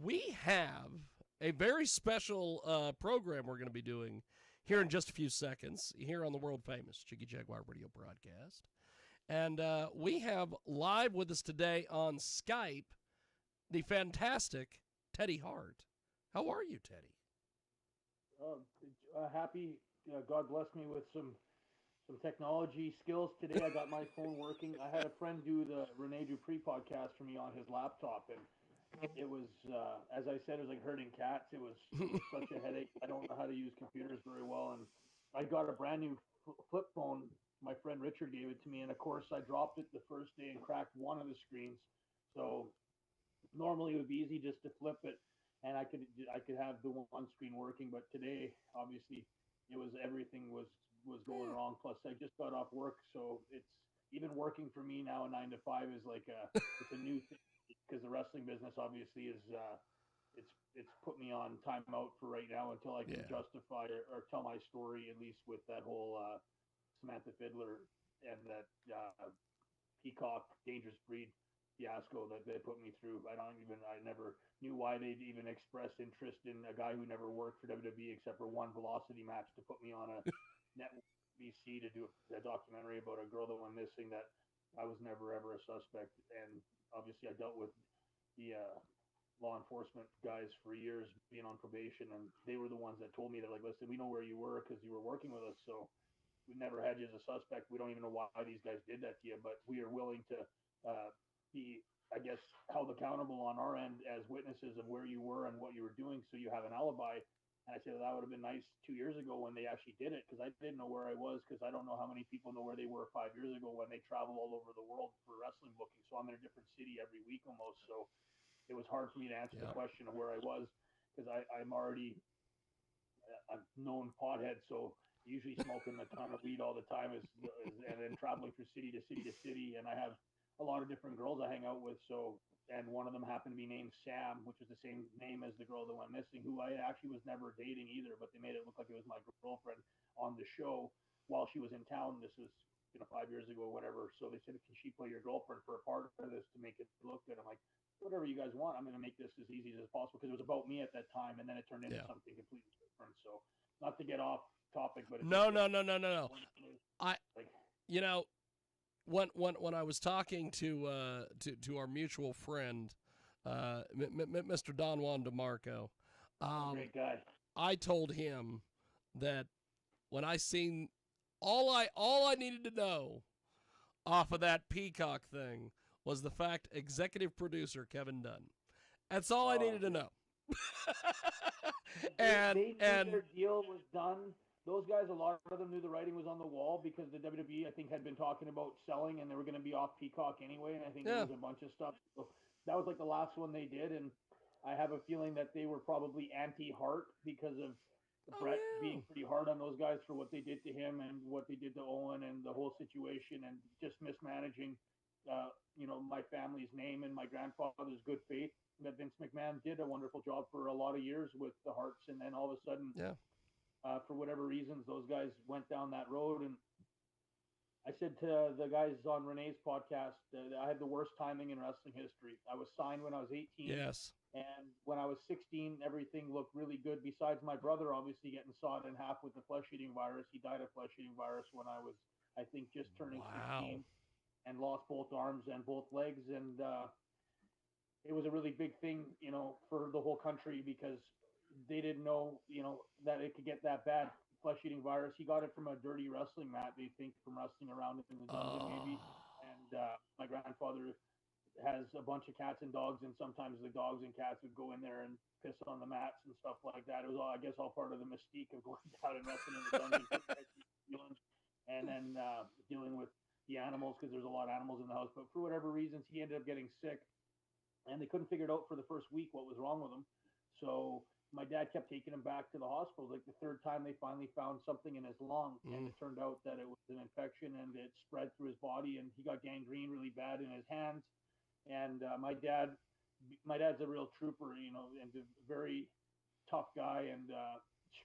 we have a very special program we're going to be doing here in just a few seconds here on the world famous Jiggy Jaguar radio broadcast. And we have live with us today on Skype the fantastic Teddy Hart. How are you, Teddy? Happy. God bless me with some technology skills today. I got my phone working. I had a friend do the Rene Dupree podcast for me on his laptop, and it was, as I said, it was like herding cats. It was such a headache. I don't know how to use computers very well, and I got a brand new flip phone. My friend Richard gave it to me, and of course I dropped it the first day and cracked one of the screens. So normally it would be easy just to flip it, and I could have the one screen working. But today, obviously, it was everything was going wrong. Plus, I just got off work, so it's even working for me now. A 9 to 5 is like it's a new thing because the wrestling business obviously is it's put me on timeout for right now until I can Yeah. justify or tell my story at least with that whole Samantha Fiddler and that Peacock dangerous breed fiasco that they put me through. I never knew why they'd even express interest in a guy who never worked for WWE except for one Velocity match to put me on a network BC to do a documentary about a girl that went missing that I was never ever a suspect. And obviously I dealt with the law enforcement guys for years being on probation, and they were the ones that told me, they're like, listen, we know where you were because you were working with us, so we never had you as a suspect. We don't even know why these guys did that to you, but we are willing to be, I guess, held accountable on our end as witnesses of where you were and what you were doing, so you have an alibi. And I said, well, that would have been nice 2 years ago when they actually did it, because I didn't know where I was, because I don't know how many people know where they were 5 years ago when they travel all over the world for wrestling booking. So I'm in a different city every week almost. So it was hard for me to answer the Yeah. question of where I was, because I'm already a known pothead, so usually smoking a ton of weed all the time and then traveling from city to city to city, and I have a lot of different girls I hang out with. So, and one of them happened to be named Sam, which was the same name as the girl that went missing, who I actually was never dating either, but they made it look like it was my girlfriend on the show while she was in town. This was 5 years ago or whatever. So they said, can she play your girlfriend for a part of this to make it look good? I'm like, whatever you guys want. I'm going to make this as easy as possible, because it was about me at that time, and then it turned into Yeah. something completely different. So, not to get off topic, but it just No, was no, no, no, no, no. I, like, you know, when I was talking to our mutual friend, Mr. Don Juan DeMarco, great guy. I told him that when I seen all I needed to know off of that Peacock thing was the fact executive producer Kevin Dunn. That's all I needed to know. They knew their And deal was done. Those guys, a lot of them knew the writing was on the wall, because the WWE, I think, had been talking about selling, and they were going to be off Peacock anyway. And I think there yeah, was a bunch of stuff. So that was like the last one they did. And I have a feeling that they were probably anti-Hart because of oh Brett yeah, being pretty hard on those guys for what they did to him and what they did to Owen and the whole situation, and just mismanaging, my family's name and my grandfather's good faith. That Vince McMahon did a wonderful job for a lot of years with the Hearts, and then all of a sudden, yeah, for whatever reasons, those guys went down that road. And I said to the guys on Renee's podcast that I had the worst timing in wrestling history. I was signed when I was 18, yes, and when I was 16, everything looked really good. Besides my brother, obviously getting sawed in half with the flesh-eating virus. He died of flesh-eating virus when I was, I think, just turning wow, 16, and lost both arms and both legs. And it was a really big thing, for the whole country, because they didn't know, that it could get that bad. Flesh-eating virus. He got it from a dirty wrestling mat. They think from wrestling around in the dungeon, maybe. oh, And my grandfather has a bunch of cats and dogs, and sometimes the dogs and cats would go in there and piss on the mats and stuff like that. It was all, I guess, all part of the mystique of going down and wrestling in the dungeon, and then dealing with the animals, because there's a lot of animals in the house. But for whatever reasons, he ended up getting sick, and they couldn't figure it out for the first week what was wrong with him. So my dad kept taking him back to the hospital. Like the third time, they finally found something in his lung, and it turned out that it was an infection, and it spread through his body, and he got gangrene really bad in his hands. And my dad's a real trooper, and a very tough guy, and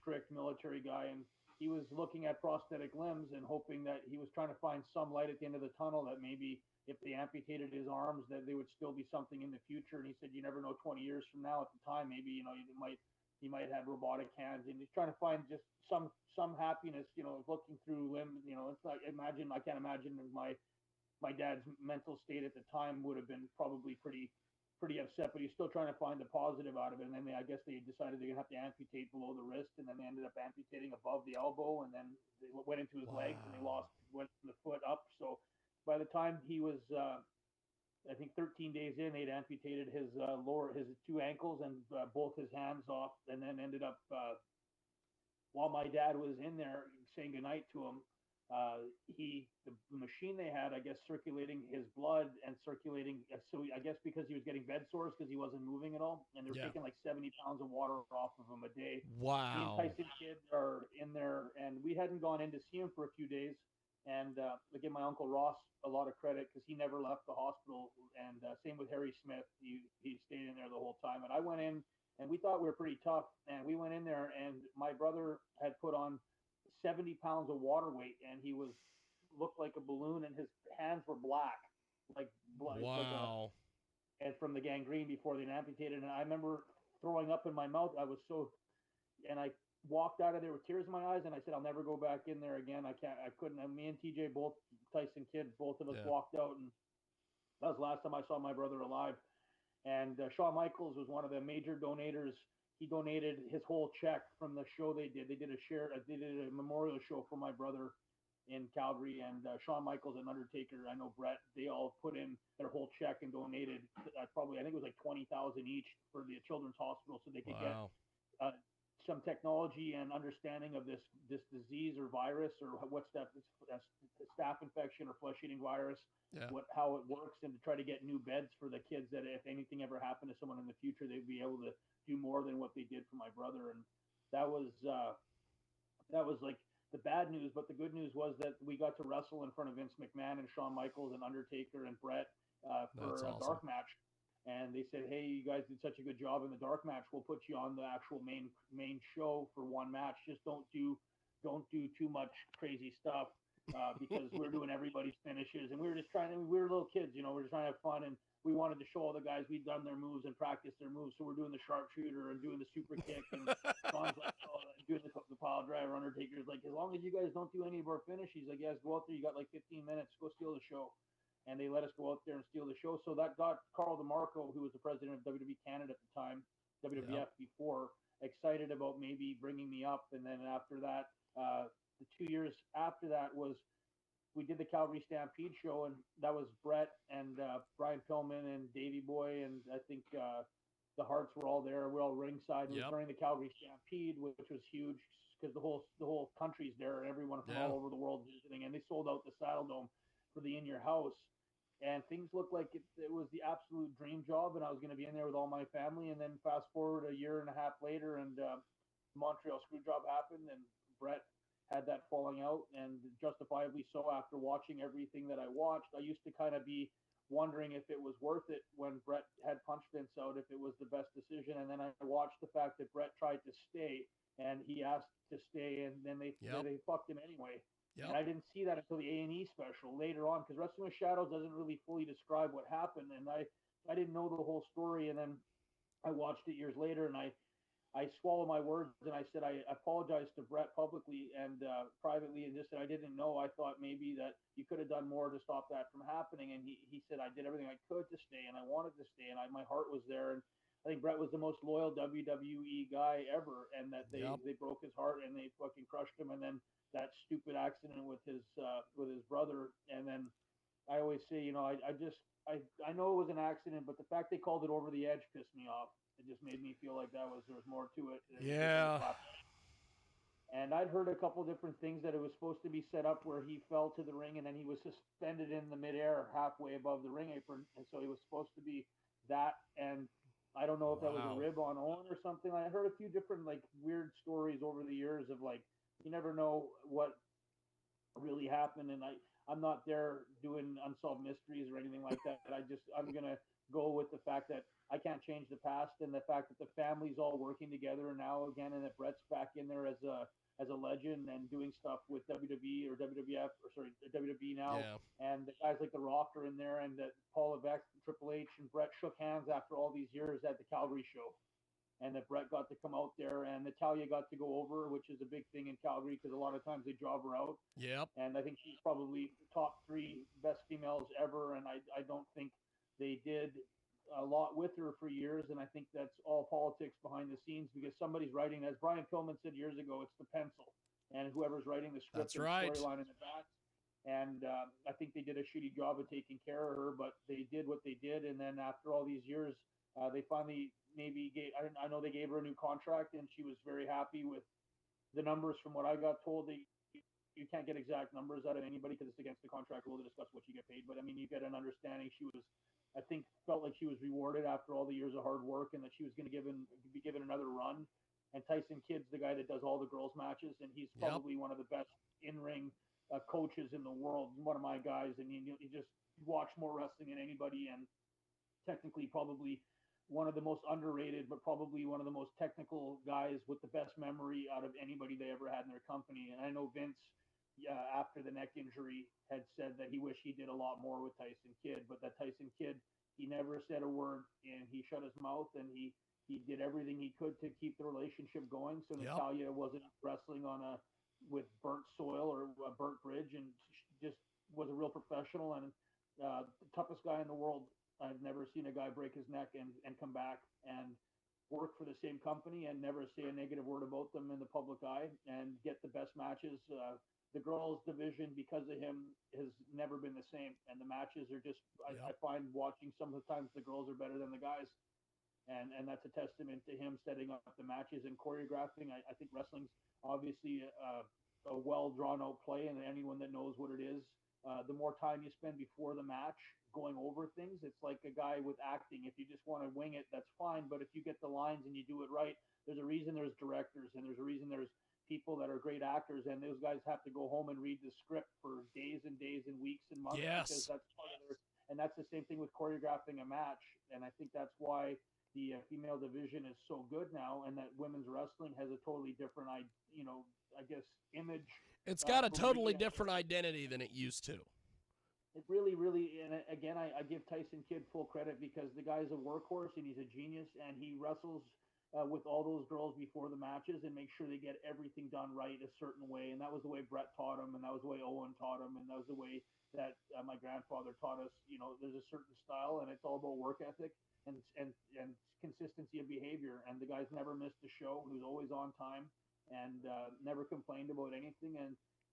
strict military guy, and he was looking at prosthetic limbs and hoping that he was trying to find some light at the end of the tunnel, that maybe if they amputated his arms, that there would still be something in the future. And he said, you never know, 20 years from now, at the time, maybe he might have robotic hands, and he's trying to find just some happiness, looking through limb. It's like, I can't imagine my dad's mental state at the time would have been probably pretty upset, but he's still trying to find the positive out of it. And then I guess they decided they're gonna have to amputate below the wrist, and then they ended up amputating above the elbow, and then they went into his legs, and they went from the foot up. So by the time he was, I think 13 days in, they'd amputated his his two ankles and both his hands off, and then ended up while my dad was in there saying goodnight to him, the machine they had, I guess, circulating his blood and circulating. So I guess because he was getting bed sores because he wasn't moving at all, and they're taking like 70 pounds of water off of him a day. Wow. Me and Tyson Kidd are in there, and we hadn't gone in to see him for a few days. And I give my uncle Ross a lot of credit because he never left the hospital. And same with Harry Smith, he stayed in there the whole time. And I went in, and we thought we were pretty tough. And we went in there, and my brother had put on 70 pounds of water weight, and he looked like a balloon, and his hands were black, like blood. Wow. And from the gangrene before they amputated. And I remember throwing up in my mouth. And I walked out of there with tears in my eyes, and I said, I'll never go back in there again. I couldn't. And me and TJ, both Tyson Kidd, both of us walked out, and that was the last time I saw my brother alive. And Shawn Michaels was one of the major donators. He donated his whole check from the show they did. They did a memorial show for my brother in Calgary, and Shawn Michaels and Undertaker, I know Brett, they all put in their whole check and donated probably, I think it was like 20,000 each for the children's hospital, so they could get some technology and understanding of this disease or virus, or what's that staph infection or flesh-eating virus, how it works, and to try to get new beds for the kids, that if anything ever happened to someone in the future, they'd be able to do more than what they did for my brother. And that was like the bad news. But the good news was that we got to wrestle in front of Vince McMahon and Shawn Michaels and Undertaker and Brett for a dark match. And they said, hey, you guys did such a good job in the dark match. We'll put you on the actual main show for one match. Just don't do too much crazy stuff because we're doing everybody's finishes. And we were little kids, we're just trying to have fun. And we wanted to show all the guys we'd done their moves and practice their moves. So we're doing the sharpshooter and doing the super kick. And Sean's like, doing the pile driver. Undertaker's like, as long as you guys don't do any of our finish, he's like, yes, go out there. You got like 15 minutes. Go steal the show. And they let us go out there and steal the show. So that got Carl DeMarco, who was the president of WWE Canada at the time, WWF before, excited about maybe bringing me up. And then after that, the 2 years after that was, we did the Calgary Stampede show, and that was Brett and Brian Pillman and Davey Boy, and I think the Harts were all there. We're all ringside. It was during the Calgary Stampede, which was huge because the whole country's there, and everyone from all over the world visiting, and they sold out the Saddle Dome for the In Your House. And things looked like it was the absolute dream job, and I was going to be in there with all my family. And then fast forward a year and a half later, and Montreal Screwjob happened, and Brett had that falling out, and justifiably so. After watching everything that I watched, I used to kind of be wondering if it was worth it when Brett had punched Vince out, if it was the best decision. And then I watched the fact that Brett tried to stay, and he asked to stay, and then they fucked him anyway. And I didn't see that until the A&E special later on, because Wrestling with Shadows doesn't really fully describe what happened, and I didn't know the whole story. And then I watched it years later, and I swallowed my words, and I said I apologized to Brett publicly and privately, and just said I didn't know. I thought maybe that you could have done more to stop that from happening. And he said I did everything I could to stay, and I wanted to stay, and my heart was there. And I think Brett was the most loyal WWE guy ever, and that they broke his heart and they fucking crushed him. And then that stupid accident with his brother. And then I always say, I know it was an accident, but the fact they called it over the edge pissed me off. It just made me feel like there was more to it. And I'd heard a couple different things, that it was supposed to be set up where he fell to the ring and then he was suspended in the midair halfway above the ring apron. And so it was supposed to be that. And I don't know if that was a rib on Owen or something. I heard a few different like weird stories over the years of like, you never know what really happened. And I'm not there doing unsolved mysteries or anything like that. I'm going to go with the fact that I can't change the past, and the fact that the family's all working together now again, and that Brett's back in there as a legend and doing stuff with WWE or WWF or sorry WWE now, Yeah. and the guys like The Rock are in there, and that Paul Levesque, Triple H, and Brett shook hands after all these years at the Calgary show, and that Brett got to come out there, and Natalia got to go over, which is a big thing in Calgary because a lot of times they job her out. Yep. And I think she's probably top 3 best females ever. And I don't think they did a lot with her for years. And I think that's all politics behind the scenes because somebody's writing, as Brian Pillman said years ago, it's the pencil. And whoever's writing the script That's and right. storyline in the back. And I think they did a shitty job of taking care of her, but they did what they did. And then after all these years, they finally maybe gave, I know they gave her a new contract and she was very happy with the numbers from what I got told. You can't get exact numbers out of anybody because it's against the contract rule to discuss what you get paid. But I mean, you get an understanding she was, I think, felt like she was rewarded after all the years of hard work and that she was going to be given another run. And Tyson Kidd's the guy that does all the girls' matches, and he's probably one of the best in-ring coaches in the world. One of my guys, and you just watch more wrestling than anybody, and technically probably one of the most underrated, but probably one of the most technical guys with the best memory out of anybody they ever had in their company. And I know Vince, after the neck injury, had said that he wished he did a lot more with Tyson Kidd, but that Tyson Kidd, he never said a word, and he shut his mouth, and he did everything he could to keep the relationship going. So Natalia wasn't wrestling with burnt soil or a burnt bridge, and just was a real professional and the toughest guy in the world. I've never seen a guy break his neck and come back and work for the same company and never say a negative word about them in the public eye and get the best matches. The girls division, because of him, has never been the same. And the matches are just, I find watching some of the times the girls are better than the guys. And that's a testament to him setting up the matches and choreographing. I think wrestling's obviously a well drawn out play, and anyone that knows what it is, the more time you spend before the match going over things, it's like a guy with acting. If you just want to wing it, that's fine. But if you get the lines and you do it right, there's a reason there's directors, and there's a reason there's people that are great actors, and those guys have to go home and read the script for days and days and weeks and months because that's part of their. And that's the same thing with choreographing a match. And I think that's why the female division is so good now, and that women's wrestling has a totally different, I guess, image. It's got a totally different identity than it used to. It really, really, and again, I give Tyson Kidd full credit because the guy's a workhorse and he's a genius, and he wrestles with all those girls before the matches and make sure they get everything done right a certain way. And that was the way Brett taught him, and that was the way Owen taught him, and that was the way that my grandfather taught us. There's a certain style, and it's all about work ethic and consistency of behavior. And the guy's never missed a show. He was always on time and never complained about anything, and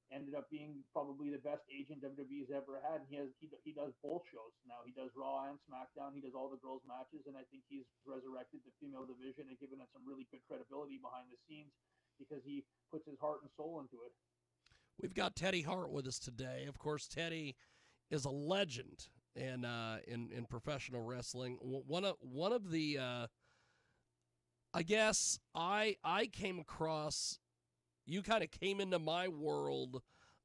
ended up being probably the best agent WWE's ever had. And he does both shows now. He does Raw and SmackDown. He does all the girls' matches, and I think he's resurrected the female division and given it some really good credibility behind the scenes because he puts his heart and soul into it. We've got Teddy Hart with us today. Of course, Teddy is a legend in professional wrestling. One of the I guess I came across. You kind of came into my world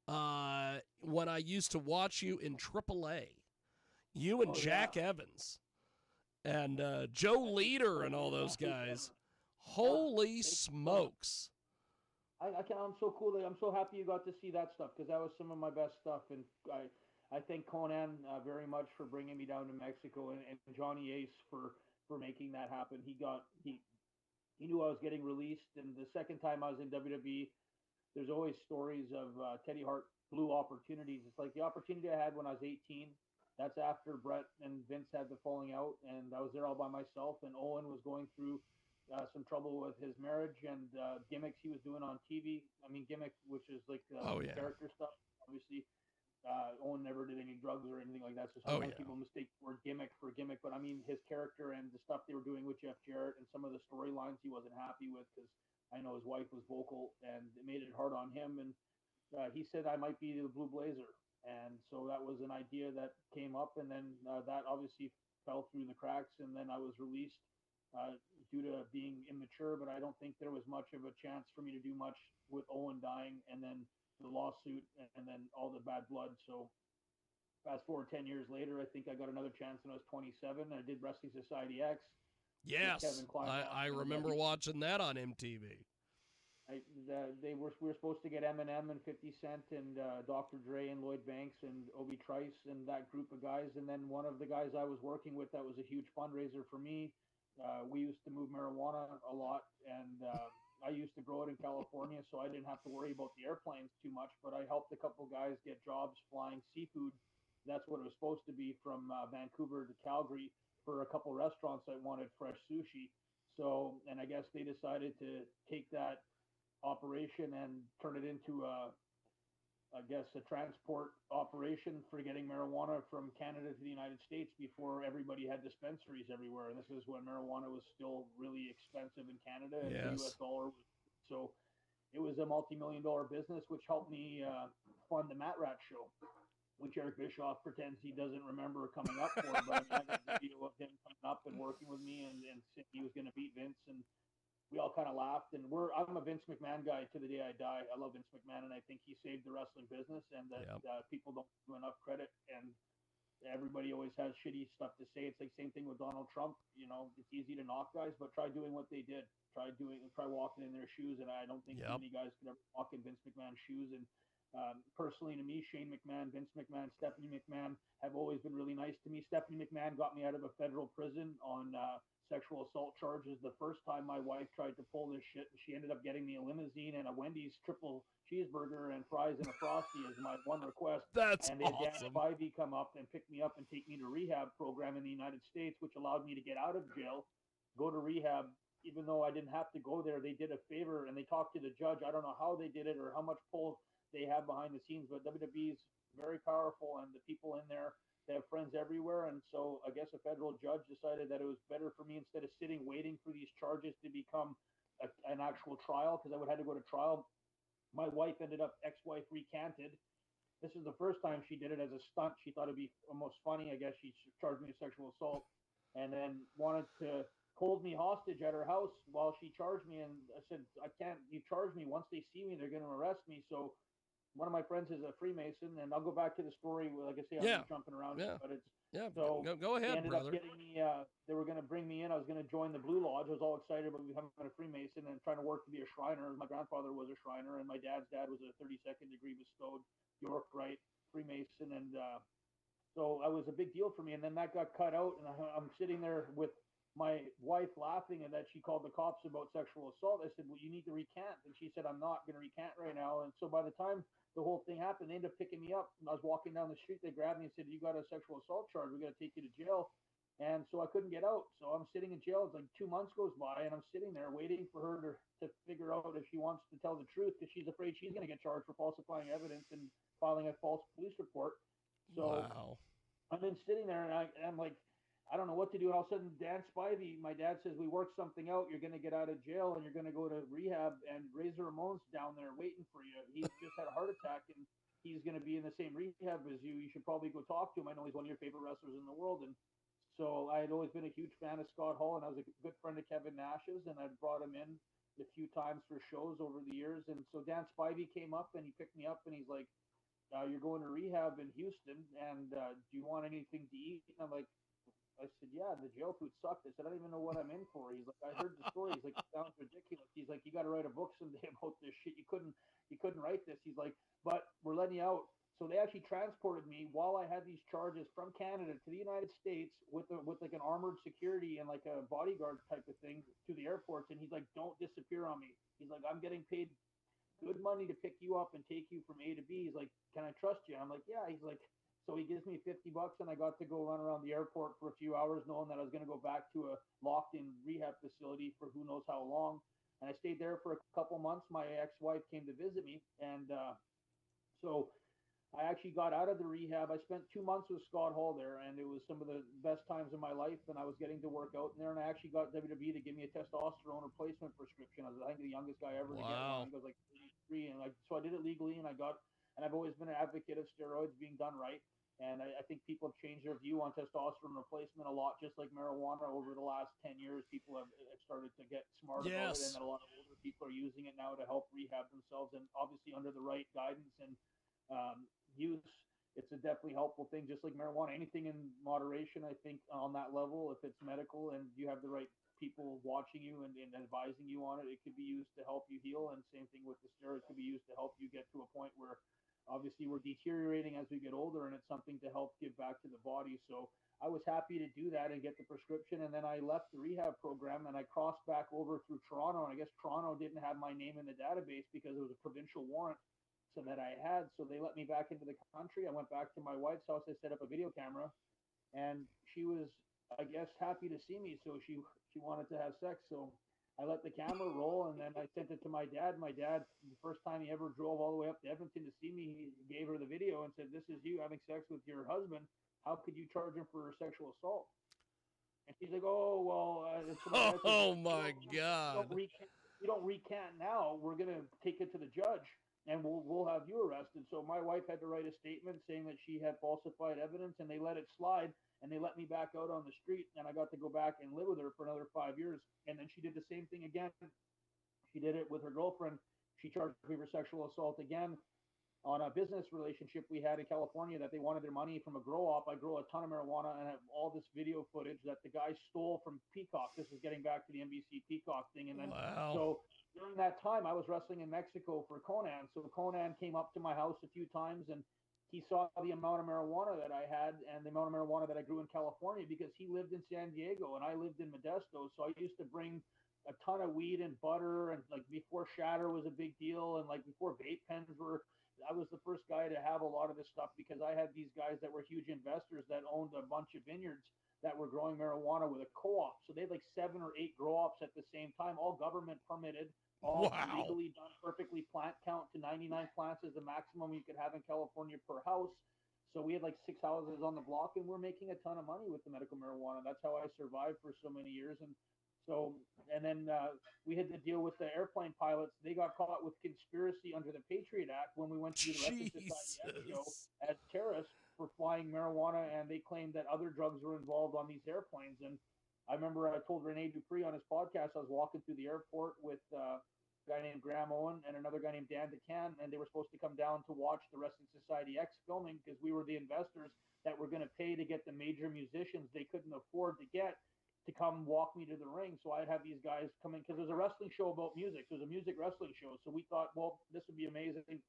when I used to watch you in AAA. You and Jack Evans and Joe Leader and all those guys. Holy smokes. I'm so cool. I'm so happy you got to see that stuff because that was some of my best stuff. And I thank Conan very much for bringing me down to Mexico and Johnny Ace for making that happen. He knew I was getting released, and the second time I was in WWE, there's always stories of Teddy Hart blew opportunities. It's like the opportunity I had when I was 18. That's after Brett and Vince had the falling out, and I was there all by myself. And Owen was going through some trouble with his marriage and gimmicks he was doing on TV. I mean, gimmick, which is like character stuff, obviously. Owen never did any drugs or anything like that. So sometimes people mistake the word gimmick for gimmick. But I mean, his character and the stuff they were doing with Jeff Jarrett and some of the storylines he wasn't happy with because I know his wife was vocal and it made it hard on him. And he said I might be the Blue Blazer. And so that was an idea that came up. And then that obviously fell through the cracks. And then I was released due to being immature. But I don't think there was much of a chance for me to do much with Owen dying and then the lawsuit and then all the bad blood. So fast forward 10 years later, I think I got another chance when I was 27. I did Wrestling Society X. Yes, Kevin Klein. I remember watching that on MTV. We were supposed to get Eminem and 50 Cent and Dr. Dre and Lloyd Banks and Obi Trice and that group of guys. And then one of the guys I was working with that was a huge fundraiser for me. We used to move marijuana a lot, and I used to grow it in California, so I didn't have to worry about the airplanes too much. But I helped a couple guys get jobs flying seafood. That's what it was supposed to be, from Vancouver to Calgary, for a couple restaurants that wanted fresh sushi. So, and I guess they decided to take that operation and turn it into I guess a transport operation for getting marijuana from Canada to the United States before everybody had dispensaries everywhere. And this is when marijuana was still really expensive in Canada, and the US dollar was, so it was a multi-million-dollar business, which helped me fund the Matt Rat show, which Eric Bischoff pretends he doesn't remember coming up for, but I got a video of him coming up and working with me, and saying he was going to beat Vince, and we all kind of laughed. And I'm a Vince McMahon guy to the day I die. I love Vince McMahon, and I think he saved the wrestling business, and that people don't give enough credit. And everybody always has shitty stuff to say. It's like same thing with Donald Trump. You know, it's easy to knock guys, but try doing what they did. Try walking in their shoes, and I don't think many guys could ever walk in Vince McMahon's shoes. And personally, to me, Shane McMahon, Vince McMahon, Stephanie McMahon have always been really nice to me. Stephanie McMahon got me out of a federal prison on sexual assault charges the first time my wife tried to pull this shit, and she ended up getting me a limousine and a Wendy's triple cheeseburger and fries and a Frosty as my one request. That's and they had awesome. Dan Spivey come up and pick me up and take me to rehab program in the United States, which allowed me to get out of jail, go to rehab. Even though I didn't have to go there, they did a favor, and they talked to the judge. I don't know how they did it or how much pull they have behind the scenes, but WWE is very powerful, and the people in there, they have friends everywhere. And so I guess a federal judge decided that it was better for me, instead of sitting waiting for these charges to become an actual trial, because I would have to go to trial. My wife ended up, ex-wife, recanted. This is the first time she did it as a stunt. She thought it'd be almost funny. I guess she charged me with sexual assault, and then wanted to hold me hostage at her house while she charged me. And I said, I can't, you charge me. Once they see me, they're going to arrest me. So one of my friends is a Freemason, and I'll go back to the story. Like I say, I'm jumping around, but it's so. Go ahead, they ended brother. up getting me. They were going to bring me in. I was going to join the Blue Lodge. I was all excited about becoming a Freemason and trying to work to be a Shriner. My grandfather was a Shriner, and my dad's dad was a 32nd degree bestowed York Rite Freemason, and so it was a big deal for me. And then that got cut out, and I'm sitting there with my wife laughing, and that she called the cops about sexual assault. I said, well, you need to recant. And she said, I'm not going to recant right now. And so by the time the whole thing happened, they ended up picking me up. I was walking down the street. They grabbed me and said, you got a sexual assault charge. We got to take you to jail. And so I couldn't get out. So I'm sitting in jail. It's like 2 months goes by, and I'm sitting there waiting for her to figure out if she wants to tell the truth, because she's afraid she's going to get charged for falsifying evidence and filing a false police report. So I've been sitting there, and I'm like, I don't know what to do. And all of a sudden, Dan Spivey, my dad says, we worked something out. You're going to get out of jail, and you're going to go to rehab, and Razor Ramon's down there waiting for you. He's just had a heart attack, and he's going to be in the same rehab as you. You should probably go talk to him. I know he's one of your favorite wrestlers in the world. And so I had always been a huge fan of Scott Hall, and I was a good friend of Kevin Nash's, and I'd brought him in a few times for shows over the years. And so Dan Spivey came up, and he picked me up, and he's like, you're going to rehab in Houston, and do you want anything to eat? And I'm like, I said, yeah, the jail food sucked. I said, I don't even know what I'm in for. He's like, I heard the story. He's like, it sounds ridiculous. He's like, you got to write a book someday about this shit. You couldn't write this. He's like, but we're letting you out. So they actually transported me while I had these charges from Canada to the United States with like an armored security and like a bodyguard type of thing to the airports. And he's like, don't disappear on me. He's like, I'm getting paid good money to pick you up and take you from A to B. He's like, can I trust you? I'm like, yeah. He's like, so he gives me $50, and I got to go run around the airport for a few hours, knowing that I was going to go back to a locked-in rehab facility for who knows how long. And I stayed there for a couple months. My ex-wife came to visit me, and so I actually got out of the rehab. I spent 2 months with Scott Hall there, and it was some of the best times of my life. And I was getting to work out in there, and I actually got WWE to give me a testosterone replacement prescription. I was, I think, the youngest guy ever to get one. I think I was like 33, and so I did it legally, and I've always been an advocate of steroids being done right. And I think people have changed their view on testosterone replacement a lot, just like marijuana over the last 10 years. People have started to get smart about it, and a lot of older people are using it now to help rehab themselves, and obviously under the right guidance and use. It's a definitely helpful thing, just like marijuana. Anything in moderation, I think, on that level, if it's medical and you have the right people watching you and advising you on it. It could be used to help you heal, and same thing with the steroids could be used to help you get to a point where obviously we're deteriorating as we get older, and it's something to help give back to the body. So I was happy to do that and get the prescription, and then I left the rehab program and I crossed back over through Toronto, and I guess Toronto didn't have my name in the database because it was a provincial warrant so that I had. So they let me back into the country. I went back to my wife's house. I set up a video camera, and she was, I guess, happy to see me. So she wanted to have sex. So I let the camera roll, and then I sent it to my dad. My dad, the first time he ever drove all the way up to Edmonton to see me, he gave her the video and said, "This is you having sex with your husband. How could you charge him for sexual assault?" And she's like, "Oh, well, it's my dad said, Oh my God. you don't recant now. We're gonna take it to the judge, and we'll have you arrested." So my wife had to write a statement saying that she had falsified evidence, and they let it slide, and they let me back out on the street, and I got to go back and live with her for another 5 years. And then she did the same thing again. She did it with her girlfriend. She charged me for sexual assault again on a business relationship we had in California that they wanted their money from a grow op. I grow a ton of marijuana and have all this video footage that the guy stole from Peacock. This is getting back to the NBC Peacock thing. And then, Wow. so during that time, I was wrestling in Mexico for Conan. So Conan came up to my house a few times, and he saw the amount of marijuana that I had and the amount of marijuana that I grew in California, because he lived in San Diego and I lived in Modesto. So I used to bring a ton of weed and butter, and like before shatter was a big deal, and like before vape pens were, I was the first guy to have a lot of this stuff because I had these guys that were huge investors that owned a bunch of vineyards that were growing marijuana with a co-op. So they had like 7 or 8 grow ops at the same time, all government permitted, all Wow. legally done, perfectly, plant count to 99 plants is the maximum you could have in California per house. So we had like 6 houses on the block, and we're making a ton of money with the medical marijuana. That's how I survived for so many years. And so, and then we had to deal with the airplane pilots. They got caught with conspiracy under the Patriot Act when we went to do the Wrestling Society X show as terrorists for flying marijuana, and they claimed that other drugs were involved on these airplanes. And I remember I told Rene Dupree on his podcast, I was walking through the airport with a guy named Graham Owen and another guy named Dan DeCan, and they were supposed to come down to watch the Wrestling Society X filming because we were the investors that were going to pay to get the major musicians they couldn't afford to get to come walk me to the ring. So I'd have these guys come in because there's a wrestling show about music. There's a music wrestling show. So we thought, well, this would be amazing.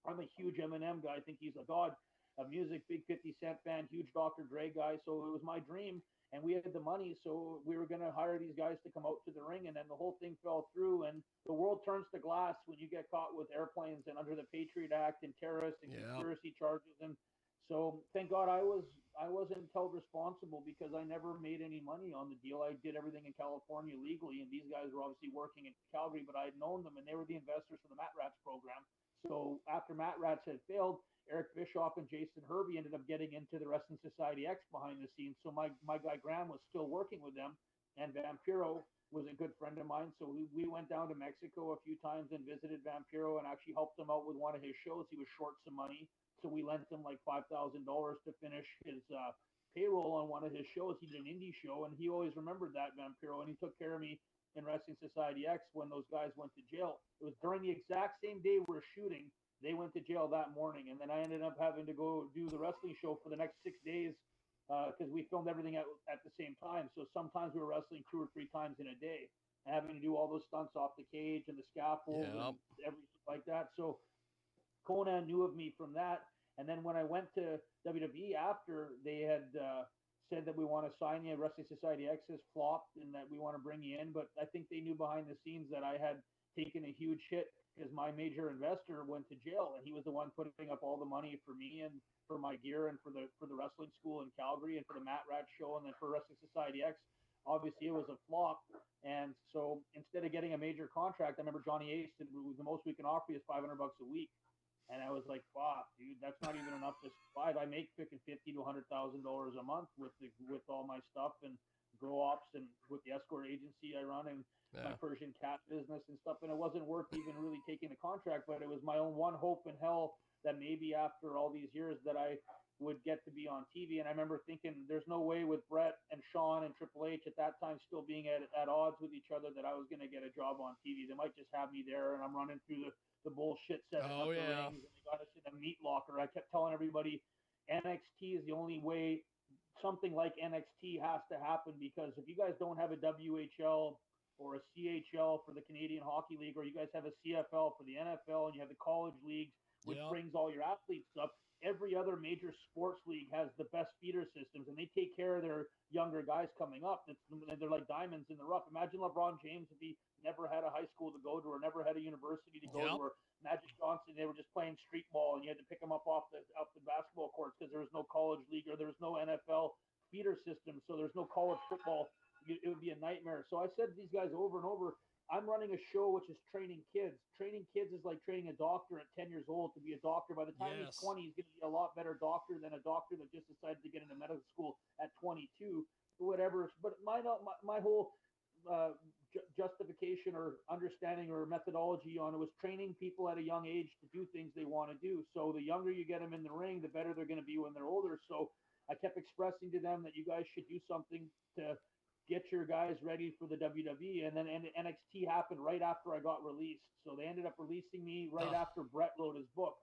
I'm a huge Eminem guy. I think he's a god of music, big 50 Cent fan, huge Dr. Dre guy. So it was my dream, and we had the money. So we were going to hire these guys to come out to the ring, and then the whole thing fell through. And the world turns to glass when you get caught with airplanes and under the Patriot Act and terrorist and conspiracy charges. And so thank God I wasn't held responsible because I never made any money on the deal. I did everything in California legally, and these guys were obviously working in Calgary, but I had known them, and they were the investors for the Matt Rats program. So after Matt Rats had failed, Eric Bischoff and Jason Hervey ended up getting into the Wrestling Society X behind the scenes. So my guy Graham was still working with them, and Vampiro was a good friend of mine. So we went down to Mexico a few times and visited Vampiro and actually helped him out with one of his shows. He was short some money, so we lent him like $5,000 to finish his payroll on one of his shows. He did an indie show, and he always remembered that, Vampiro, and he took care of me in Wrestling Society X when those guys went to jail. It was during the exact same day we were shooting. They went to jail that morning, and then I ended up having to go do the wrestling show for the next 6 days because we filmed everything at the same time. So sometimes we were wrestling 2 or 3 times in a day, and having to do all those stunts off the cage and the scaffold and everything like that. So Conan knew of me from that. And then when I went to WWE after, they had said that we want to sign you. Wrestling Society X has flopped and that we want to bring you in. But I think they knew behind the scenes that I had taken a huge hit because my major investor went to jail, and he was the one putting up all the money for me and for my gear and for the wrestling school in Calgary and for the Matt Rat show and then for Wrestling Society X. Obviously, it was a flop. And so instead of getting a major contract, I remember Johnny Ace said the most we can offer you is $500 a week. And I was like, fuck, dude, that's not even enough to survive. I make $50,000 to $100,000 a month with all my stuff and grow ops and with the escort agency I run and my Persian cat business and stuff. And it wasn't worth even really taking the contract, but it was my own one hope in hell that maybe after all these years that I would get to be on TV. And I remember thinking there's no way with Brett and Sean and Triple H at that time still being at odds with each other that I was going to get a job on TV. They might just have me there and I'm running through the bullshit setting up the rings, and they got us in a meat locker. I kept telling everybody NXT is the only way something like NXT has to happen, because if you guys don't have a WHL or a CHL for the Canadian Hockey League, or you guys have a CFL for the NFL, and you have the college leagues, which brings all your athletes up, every other major sports league has the best feeder systems, and they take care of their younger guys coming up. They're like diamonds in the rough. Imagine LeBron James if he never had a high school to go to, or never had a university to go to, or Magic Johnson, they were just playing street ball, and you had to pick them up off the basketball courts because there was no college league, or there was no NFL feeder system, so there's no college football. It would be a nightmare. So I said to these guys over and over, I'm running a show which is training kids. Training kids is like training a doctor at 10 years old to be a doctor. By the time he's 20, he's going to be a lot better doctor than a doctor that just decided to get into medical school at 22, whatever. But my whole justification or understanding or methodology on it was training people at a young age to do things they want to do. So the younger you get them in the ring, the better they're going to be when they're older. So I kept expressing to them that you guys should do something to get your guys ready for the WWE. And then NXT happened right after I got released. So they ended up releasing me right after Brett wrote his book.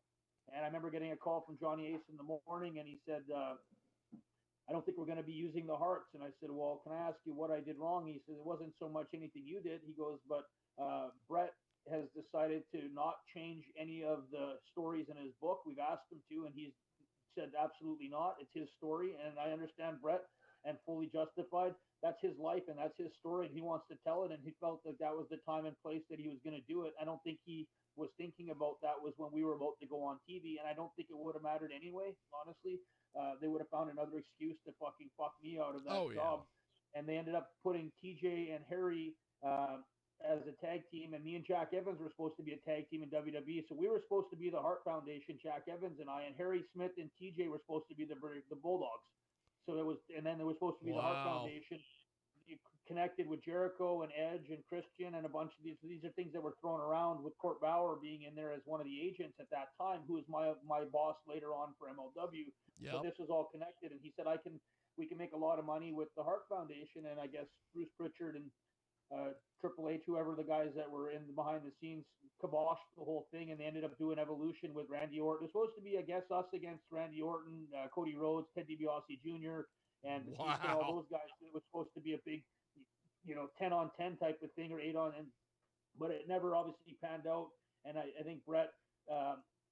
And I remember getting a call from Johnny Ace in the morning, and he said, I don't think we're going to be using the Hearts. And I said, well, can I ask you what I did wrong? He said, it wasn't so much anything you did. He goes, but Brett has decided to not change any of the stories in his book. We've asked him to, and he's said absolutely not. It's his story, and I understand Brett, and fully justified. That's his life, and that's his story, and he wants to tell it, and he felt that that was the time and place that he was going to do it. I don't think he was thinking about that was when we were about to go on TV, and I don't think it would have mattered anyway, honestly. They would have found another excuse to fucking fuck me out of that job. And they ended up putting TJ and Harry as a tag team, and me and Jack Evans were supposed to be a tag team in WWE. So we were supposed to be the Hart Foundation, Jack Evans and I, and Harry Smith and TJ were supposed to be the Bulldogs. So there was, and then there was supposed to be the Hart Foundation. You connected with Jericho and Edge and Christian and a bunch of these. These are things that were thrown around, with Court Bauer being in there as one of the agents at that time, who was my boss later on for MLW. So this was all connected, and he said we can make a lot of money with the Hart Foundation. And I guess Bruce Pritchard and Triple H, whoever the guys that were in behind the scenes, kiboshed the whole thing, and they ended up doing Evolution with Randy Orton. It was supposed to be, I guess, us against Randy Orton, Cody Rhodes, Ted DiBiase Jr., and all those guys. It was supposed to be a big, 10-on-10 type of thing, or 8-on, but it never obviously panned out. And I think Brett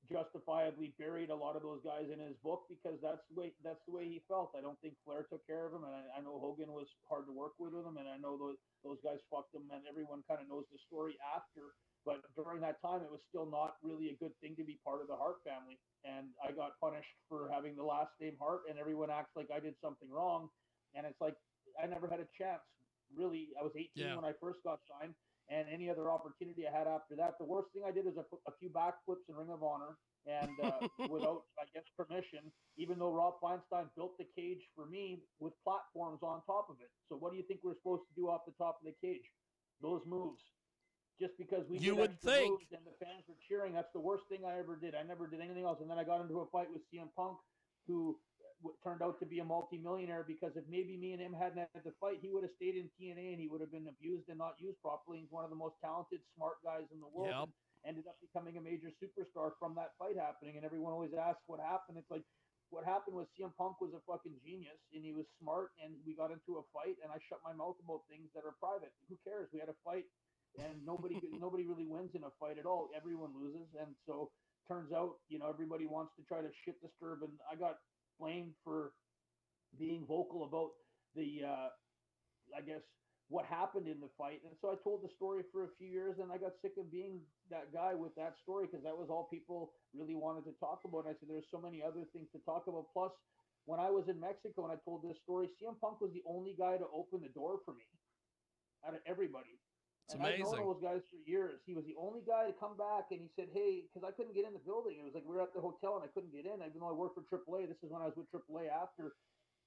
justifiably buried a lot of those guys in his book, because that's the way he felt. I don't think Flair took care of him, and I know Hogan was hard to work with him, and I know those guys fucked him, and everyone kind of knows the story after. But during that time, it was still not really a good thing to be part of the Hart family. And I got punished for having the last name Hart, and everyone acts like I did something wrong. And it's like, I never had a chance. Really, I was 18 when I first got signed, and any other opportunity I had after that. The worst thing I did is I put a few backflips in Ring of Honor, and without, I guess, permission, even though Rob Feinstein built the cage for me with platforms on top of it. So what do you think we're supposed to do off the top of the cage? Those moves. Just because we did extra moves and the fans were cheering, that's the worst thing I ever did. I never did anything else. And then I got into a fight with CM Punk, who turned out to be a multimillionaire, because if maybe me and him hadn't had the fight, he would have stayed in TNA, and he would have been abused and not used properly. He's one of the most talented, smart guys in the world, and ended up becoming a major superstar from that fight happening. And everyone always asks what happened. It's like, what happened was CM Punk was a fucking genius, and he was smart, and we got into a fight, and I shut my mouth about things that are private. Who cares? We had a fight. And nobody really wins in a fight at all. Everyone loses. And so turns out, everybody wants to try to shit disturb. And I got blamed for being vocal about the, I guess, what happened in the fight. And so I told the story for a few years, and I got sick of being that guy with that story, because that was all people really wanted to talk about. And I said, there's so many other things to talk about. Plus, when I was in Mexico and I told this story, CM Punk was the only guy to open the door for me out of everybody. It's and amazing. I've known those guys for years. He was the only guy to come back, and he said, hey, because I couldn't get in the building. It was like we were at the hotel, and I couldn't get in, even though I worked for AAA. This is when I was with AAA after.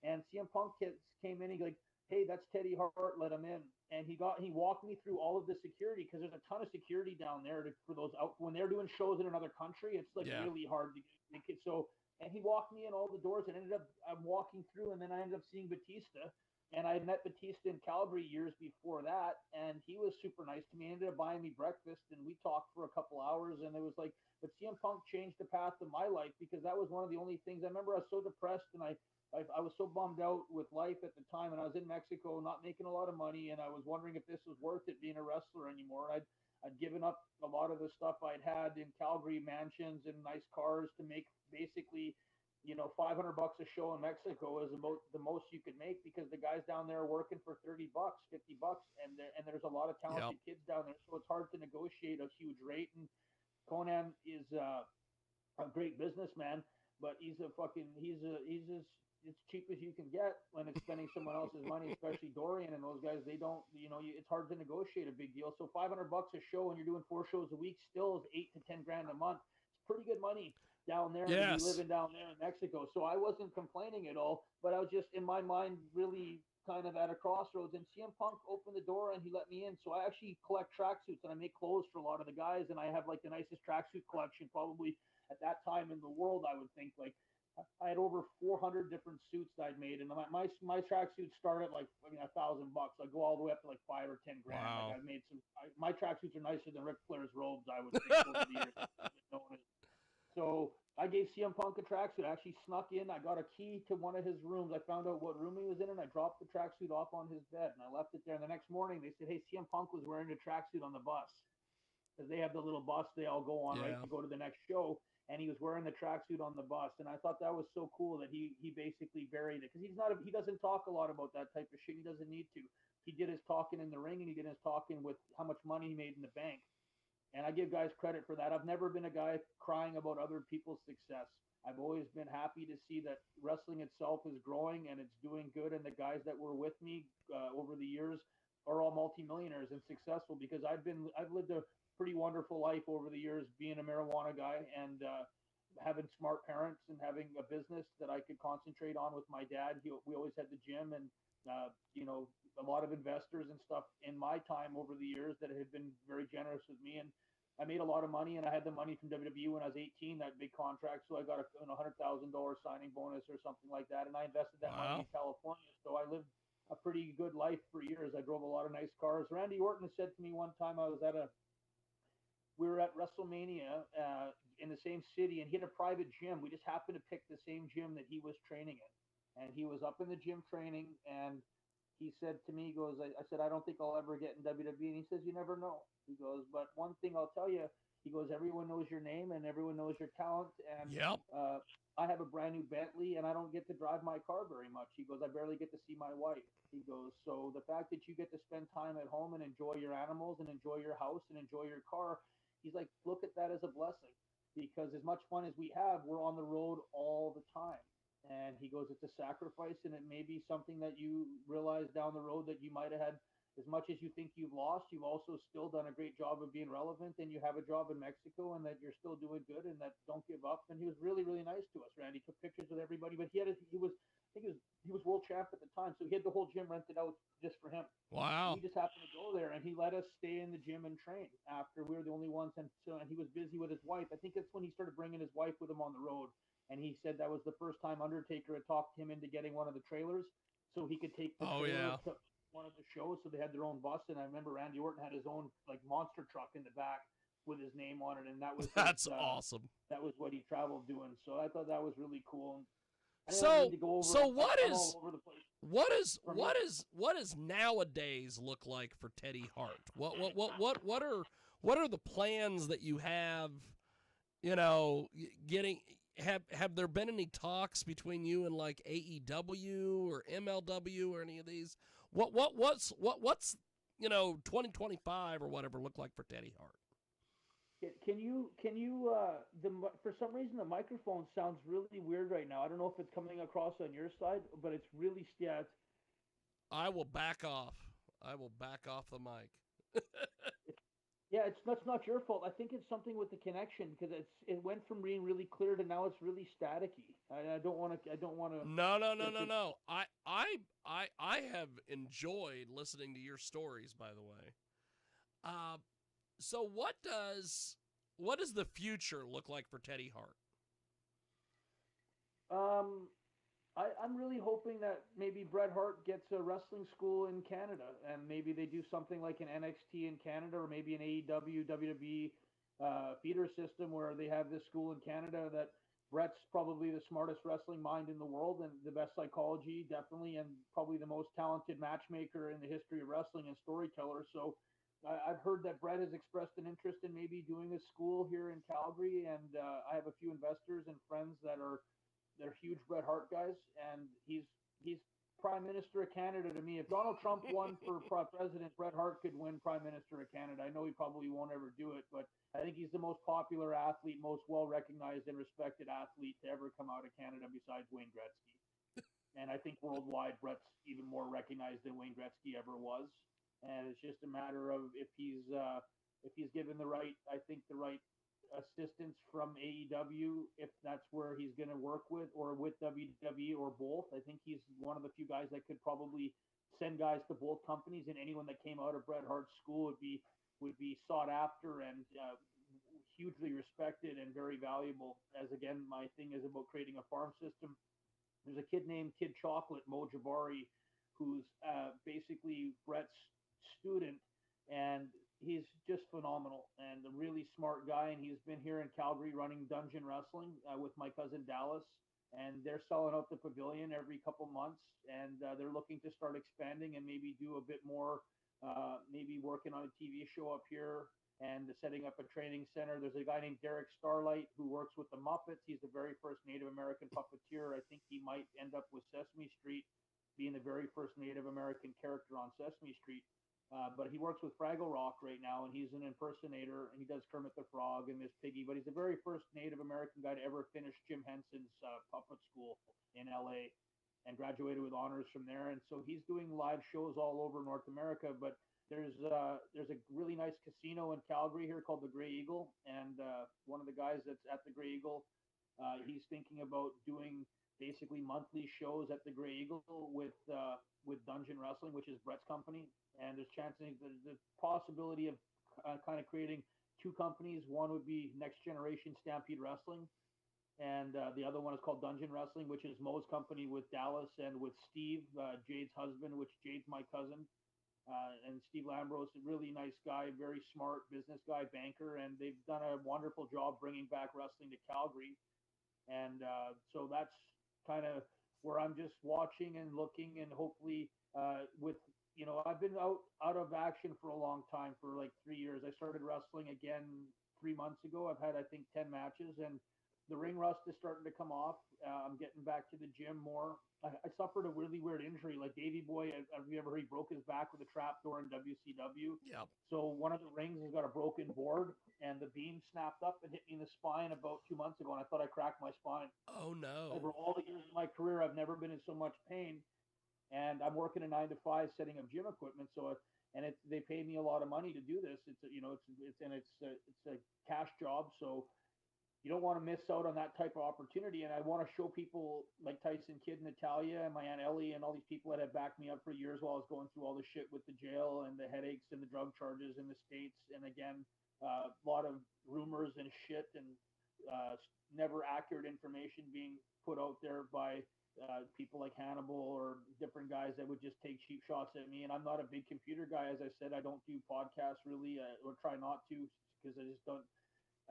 And CM Punk came in, and he's like, hey, that's Teddy Hart, let him in. And he walked me through all of the security, because there's a ton of security down there for those out. When they're doing shows in another country, it's like really hard to get. So, and he walked me in all the doors, and I'm walking through, and then I ended up seeing Batista. And I met Batista in Calgary years before that, and he was super nice to me. He ended up buying me breakfast, and we talked for a couple hours. And it was like, but CM Punk changed the path of my life because that was one of the only things I remember. I was so depressed, and I was so bummed out with life at the time, and I was in Mexico, not making a lot of money, and I was wondering if this was worth it being a wrestler anymore. I'd given up a lot of the stuff I'd had in Calgary, mansions and nice cars, to make basically, $500 a show in Mexico is about the most you could make, because the guys down there are working for $30, $50, and there's a lot of Yep. talented kids down there, so it's hard to negotiate a huge rate. And Conan is a great businessman, but he's as cheap as you can get when it's spending someone else's money, especially Dorian and those guys. They don't, it's hard to negotiate a big deal. So $500 a show when you're doing 4 shows a week still is 8 to 10 grand a month. It's pretty good money down there to be Yes. living down there in Mexico. So I wasn't complaining at all, but I was just in my mind really kind of at a crossroads. And CM Punk opened the door and he let me in. So I actually collect tracksuits and I make clothes for a lot of the guys. And I have like the nicest tracksuit collection probably at that time in the world. I would think, like, I had over 400 different suits that I'd made, and my tracksuits start at like, $1,000. I go all the way up to like 5 or 10 grand. Wow. Like I've made my tracksuits are nicer than Ric Flair's robes, I would think, over the years. So I gave CM Punk a tracksuit. I actually snuck in. I got a key to one of his rooms. I found out what room he was in, and I dropped the tracksuit off on his bed, and I left it there. And the next morning, they said, "Hey, CM Punk was wearing a tracksuit on the bus." Because they have the little bus they all go on, right, Yeah. to go to the next show. And he was wearing the tracksuit on the bus, and I thought that was so cool that he basically buried it, because he doesn't talk a lot about that type of shit. He doesn't need to. He did his talking in the ring, and he did his talking with how much money he made in the bank. And I give guys credit for that. I've never been a guy crying about other people's success. I've always been happy to see that wrestling itself is growing and it's doing good. And the guys that were with me over the years are all multimillionaires and successful, because I've lived a pretty wonderful life over the years, being a marijuana guy and having smart parents and having a business that I could concentrate on with my dad. We always had the gym, and a lot of investors and stuff in my time over the years that had been very generous with me. And I made a lot of money, and I had the money from WWE when I was 18, that big contract. So I got a $100,000 signing bonus or something like that, and I invested that money Wow. in California. So I lived a pretty good life for years. I drove a lot of nice cars. Randy Orton said to me one time, we were at WrestleMania in the same city, and he had a private gym. We just happened to pick the same gym that he was training in, and he was up in the gym training, and he said to me, he goes, I said, I don't think I'll ever get in WWE. And he says, you never know. He goes, but one thing I'll tell you, he goes, everyone knows your name and everyone knows your talent. And Yep. I have a brand new Bentley and I don't get to drive my car very much. He goes, I barely get to see my wife. He goes, so the fact that you get to spend time at home and enjoy your animals and enjoy your house and enjoy your car, he's like, look at that as a blessing, because as much fun as we have, we're on the road all the time. And he goes, it's a sacrifice, and it may be something that you realize down the road that you might have had. As much as you think you've lost, you've also still done a great job of being relevant, and you have a job in Mexico, and that you're still doing good, and that don't give up. And he was really, really nice to us. Randy took pictures with everybody, but I think he was world champ at the time, so he had the whole gym rented out just for him. We Wow. just happened to go there, and he let us stay in the gym and train after we were the only ones. And he was busy with his wife. I think that's when he started bringing his wife with him on the road. And he said that was the first time Undertaker had talked him into getting one of the trailers, so he could take the Oh trailer yeah. to one of the shows. So they had their own bus, and I remember Randy Orton had his own like monster truck in the back with his name on it, and That's awesome. that was what he traveled doing. So I thought that was really cool. And I don't So need to go over. so what I'm is all over the place. what is For me, what is nowadays look like for Teddy Hart? What are the plans that you have? Getting have there been any talks between you and like AEW or MLW or any of these? What's 2025 or whatever look like for Teddy Hart? for some reason the microphone sounds really weird right now. I don't know if it's coming across on your side, but it's really, yeah. I will back off. I will back off the mic. Yeah, that's not your fault. I think it's something with the connection, because it went from being really clear to now it's really staticky. I don't want to. I don't want to. No, no, no, no, no. I have enjoyed listening to your stories, by the way. So what does the future look like for Teddy Hart? Um, I'm really hoping that maybe Bret Hart gets a wrestling school in Canada, and maybe they do something like an NXT in Canada, or maybe an AEW, WWE feeder system where they have this school in Canada. That Bret's probably the smartest wrestling mind in the world and the best psychology, definitely, and probably the most talented matchmaker in the history of wrestling and storyteller. So I've heard that Bret has expressed an interest in maybe doing a school here in Calgary, and I have a few investors and friends that are they're huge Bret Hart guys, and he's Prime Minister of Canada to me. If Donald Trump won for president, Bret Hart could win Prime Minister of Canada. I know he probably won't ever do it, but I think he's the most popular athlete, most well recognized and respected athlete to ever come out of Canada besides Wayne Gretzky. And I think worldwide, Bret's even more recognized than Wayne Gretzky ever was. And it's just a matter of if he's given the right, I think the right assistance from AEW, if that's where he's going to work with, or with WWE, or both. I think he's one of the few guys that could probably send guys to both companies, and anyone that came out of Bret Hart's school would be sought after and hugely respected and very valuable. As again, my thing is about creating a farm system. There's a kid named Kid Chocolate, Mo Jabari, who's basically Bret's student, and he's just phenomenal and a really smart guy. And he's been here in Calgary running Dungeon Wrestling with my cousin Dallas, and they're selling out the pavilion every couple months, and they're looking to start expanding and maybe do a bit more, maybe working on a TV show up here and setting up a training center. There's a guy named Derek Starlight who works with the Muppets. He's the very first Native American puppeteer. I think he might end up with Sesame Street, being the very first Native American character on Sesame Street. But he works with Fraggle Rock right now, and he's an impersonator, and he does Kermit the Frog and Miss Piggy. But he's the very first Native American guy to ever finish Jim Henson's puppet school in LA and graduated with honors from there. And so he's doing live shows all over North America. But there's a really nice casino in Calgary here called the Grey Eagle, and one of the guys that's at the Grey Eagle, he's thinking about doing basically monthly shows at the Grey Eagle with Dungeon Wrestling, which is Bret's company. And there's the possibility of kind of creating two companies. One would be Next Generation Stampede Wrestling, and the other one is called Dungeon Wrestling, which is Mo's company with Dallas and with Steve, Jade's husband, which Jade's my cousin. And Steve Lambros, a really nice guy, very smart business guy, banker, and they've done a wonderful job bringing back wrestling to Calgary. And so that's kind of where I'm just watching and looking, and hopefully with I've been out of action for a long time, for like 3 years. I started wrestling again 3 months ago. I've had, I think, 10 matches, and the ring rust is starting to come off. I'm getting back to the gym more. I suffered a really weird injury, like Davey Boy. Have you ever heard he broke his back with a trap door in WCW? Yeah. So one of the rings has got a broken board, and the beam snapped up and hit me in the spine about 2 months ago, and I thought I cracked my spine. Oh no! Over all the years of my career, I've never been in so much pain. And I'm working a 9 to 5 setting up gym equipment. So, they pay me a lot of money to do this. It's a cash job. So you don't want to miss out on that type of opportunity. And I want to show people like Tyson Kidd and Natalia and my Aunt Ellie and all these people that have backed me up for years while I was going through all the shit with the jail and the headaches and the drug charges in the States. And again, a lot of rumors and shit and never accurate information being put out there by people like Hannibal or different guys that would just take cheap shots at me. And I'm not a big computer guy. As I said, I don't do podcasts really, or try not to, because I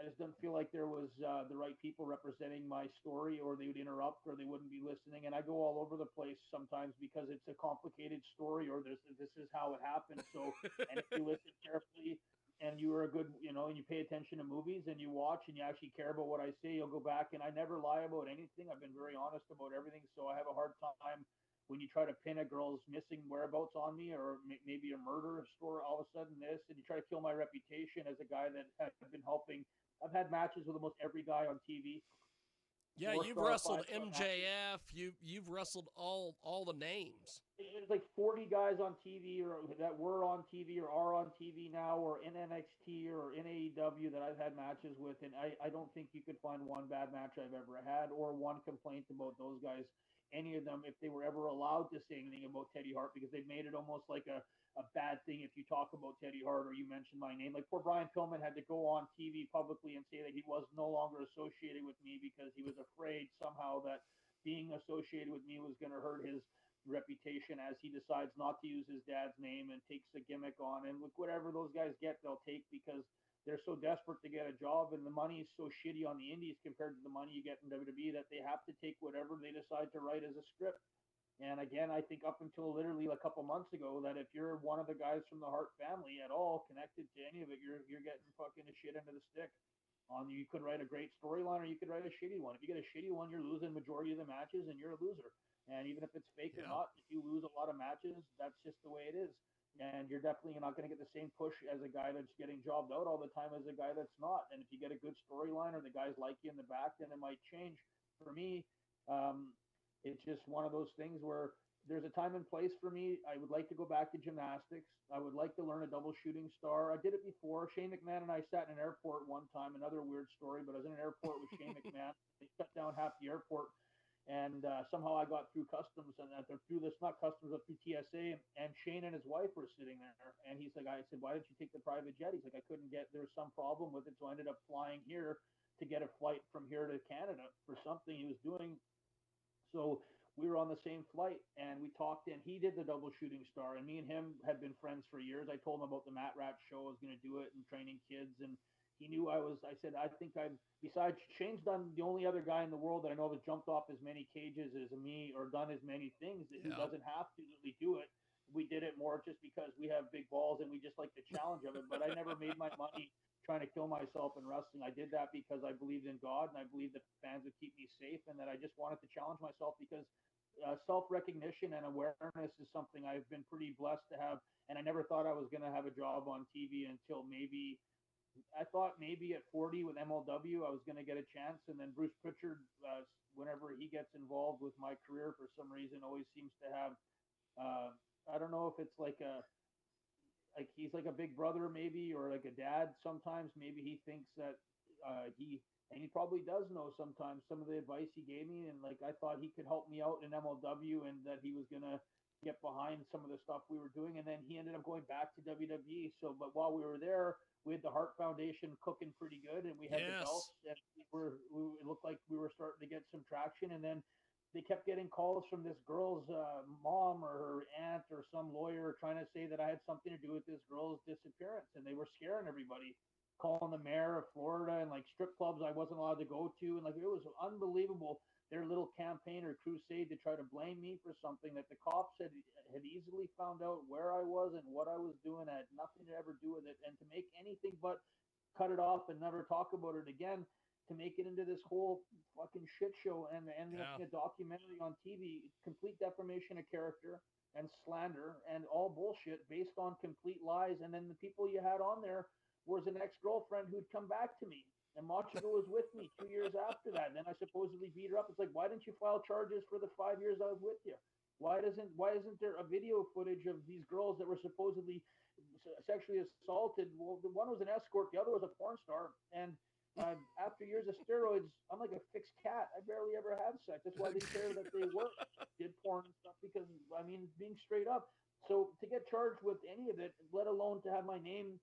just don't feel like there was the right people representing my story, or they would interrupt, or they wouldn't be listening. And I go all over the place sometimes because it's a complicated story, or this is how it happened. So, and if you listen carefully, and you are a good, and you pay attention to movies and you watch and you actually care about what I say, you'll go back. And I never lie about anything. I've been very honest about everything. So I have a hard time when you try to pin a girl's missing whereabouts on me, or maybe a murder story, all of a sudden this, and you try to kill my reputation as a guy that has been helping. I've had matches with almost every guy on TV. Yeah, you've wrestled MJF. You've wrestled all the names. There's like 40 guys on TV, or that were on TV or are on TV now, or in NXT or in AEW that I've had matches with, and I don't think you could find one bad match I've ever had or one complaint about those guys. Any of them, if they were ever allowed to say anything about Teddy Hart, because they've made it almost like a bad thing if you talk about Teddy Hart or you mention my name. Like poor Brian Pillman had to go on TV publicly and say that he was no longer associated with me because he was afraid somehow that being associated with me was going to hurt his reputation as he decides not to use his dad's name and takes a gimmick on. And look, whatever those guys get, they'll take because they're so desperate to get a job, and the money is so shitty on the indies compared to the money you get in WWE that they have to take whatever they decide to write as a script. And again, I think up until literally a couple months ago, that if you're one of the guys from the Hart family at all connected to any of it, you're getting fucking the shit end of the stick. You could write a great storyline or you could write a shitty one. If you get a shitty one, you're losing majority of the matches and you're a loser. And even if it's fake or not, if you lose a lot of matches, that's just the way it is. And you're definitely not going to get the same push as a guy that's getting jobbed out all the time as a guy that's not. And if you get a good storyline or the guys like you in the back, then it might change. For me, it's just one of those things where there's a time and place for me. I would like to go back to gymnastics. I would like to learn a double shooting star. I did it before. Shane McMahon and I sat in an airport one time, another weird story, but I was in an airport with Shane McMahon. They shut down half the airport. And somehow I got through customs and through this, not customs, but through TSA. And Shane and his wife were sitting there. And he's like, I said, why didn't you take the private jet? He's like, I couldn't get, there was some problem with it. So I ended up flying here to get a flight from here to Canada for something he was doing. So we were on the same flight and we talked, and he did the double shooting star. And me and him had been friends for years. I told him about the Matt Rat show. I was going to do it and training kids. And he knew I said, I think besides Shane's done, the only other guy in the world that I know that jumped off as many cages as me or done as many things that he doesn't have to really do it. We did it more just because we have big balls and we just like the challenge of it. But I never made my money trying to kill myself in wrestling. I did that because I believed in God and I believed that fans would keep me safe and that I just wanted to challenge myself because self-recognition and awareness is something I've been pretty blessed to have. And I never thought I was going to have a job on TV until I thought maybe at 40 with MLW, I was going to get a chance. And then Bruce Pritchard, whenever he gets involved with my career, for some reason, always seems to have, I don't know if it's like he's like a big brother maybe, or like a dad sometimes. Maybe he thinks that and he probably does know sometimes some of the advice he gave me. And like, I thought he could help me out in MLW and that he was going to get behind some of the stuff we were doing. And then he ended up going back to WWE. So, but while we were there, we had the Hart Foundation cooking pretty good, and we had the belts, and it looked like we were starting to get some traction. And then they kept getting calls from this girl's mom or her aunt or some lawyer trying to say that I had something to do with this girl's disappearance, and they were scaring everybody, calling the mayor of Florida and like strip clubs I wasn't allowed to go to, and like it was unbelievable. Their little campaign or crusade to try to blame me for something that the cops had easily found out where I was and what I was doing. I had nothing to ever do with it, and to make anything but cut it off and never talk about it again, to make it into this whole fucking shit show and ending up in a documentary on TV, complete defamation of character and slander and all bullshit based on complete lies. And then the people you had on there was an ex-girlfriend who'd come back to me. And Machigo was with me 2 years after that. And then I supposedly beat her up. It's like, why didn't you file charges for the 5 years I was with you? Why isn't there a video footage of these girls that were supposedly sexually assaulted? Well, the one was an escort, the other was a porn star. And after years of steroids, I'm like a fixed cat. I barely ever had sex. That's why they care that they did porn and stuff, because, I mean, being straight up. So to get charged with any of it, let alone to have my name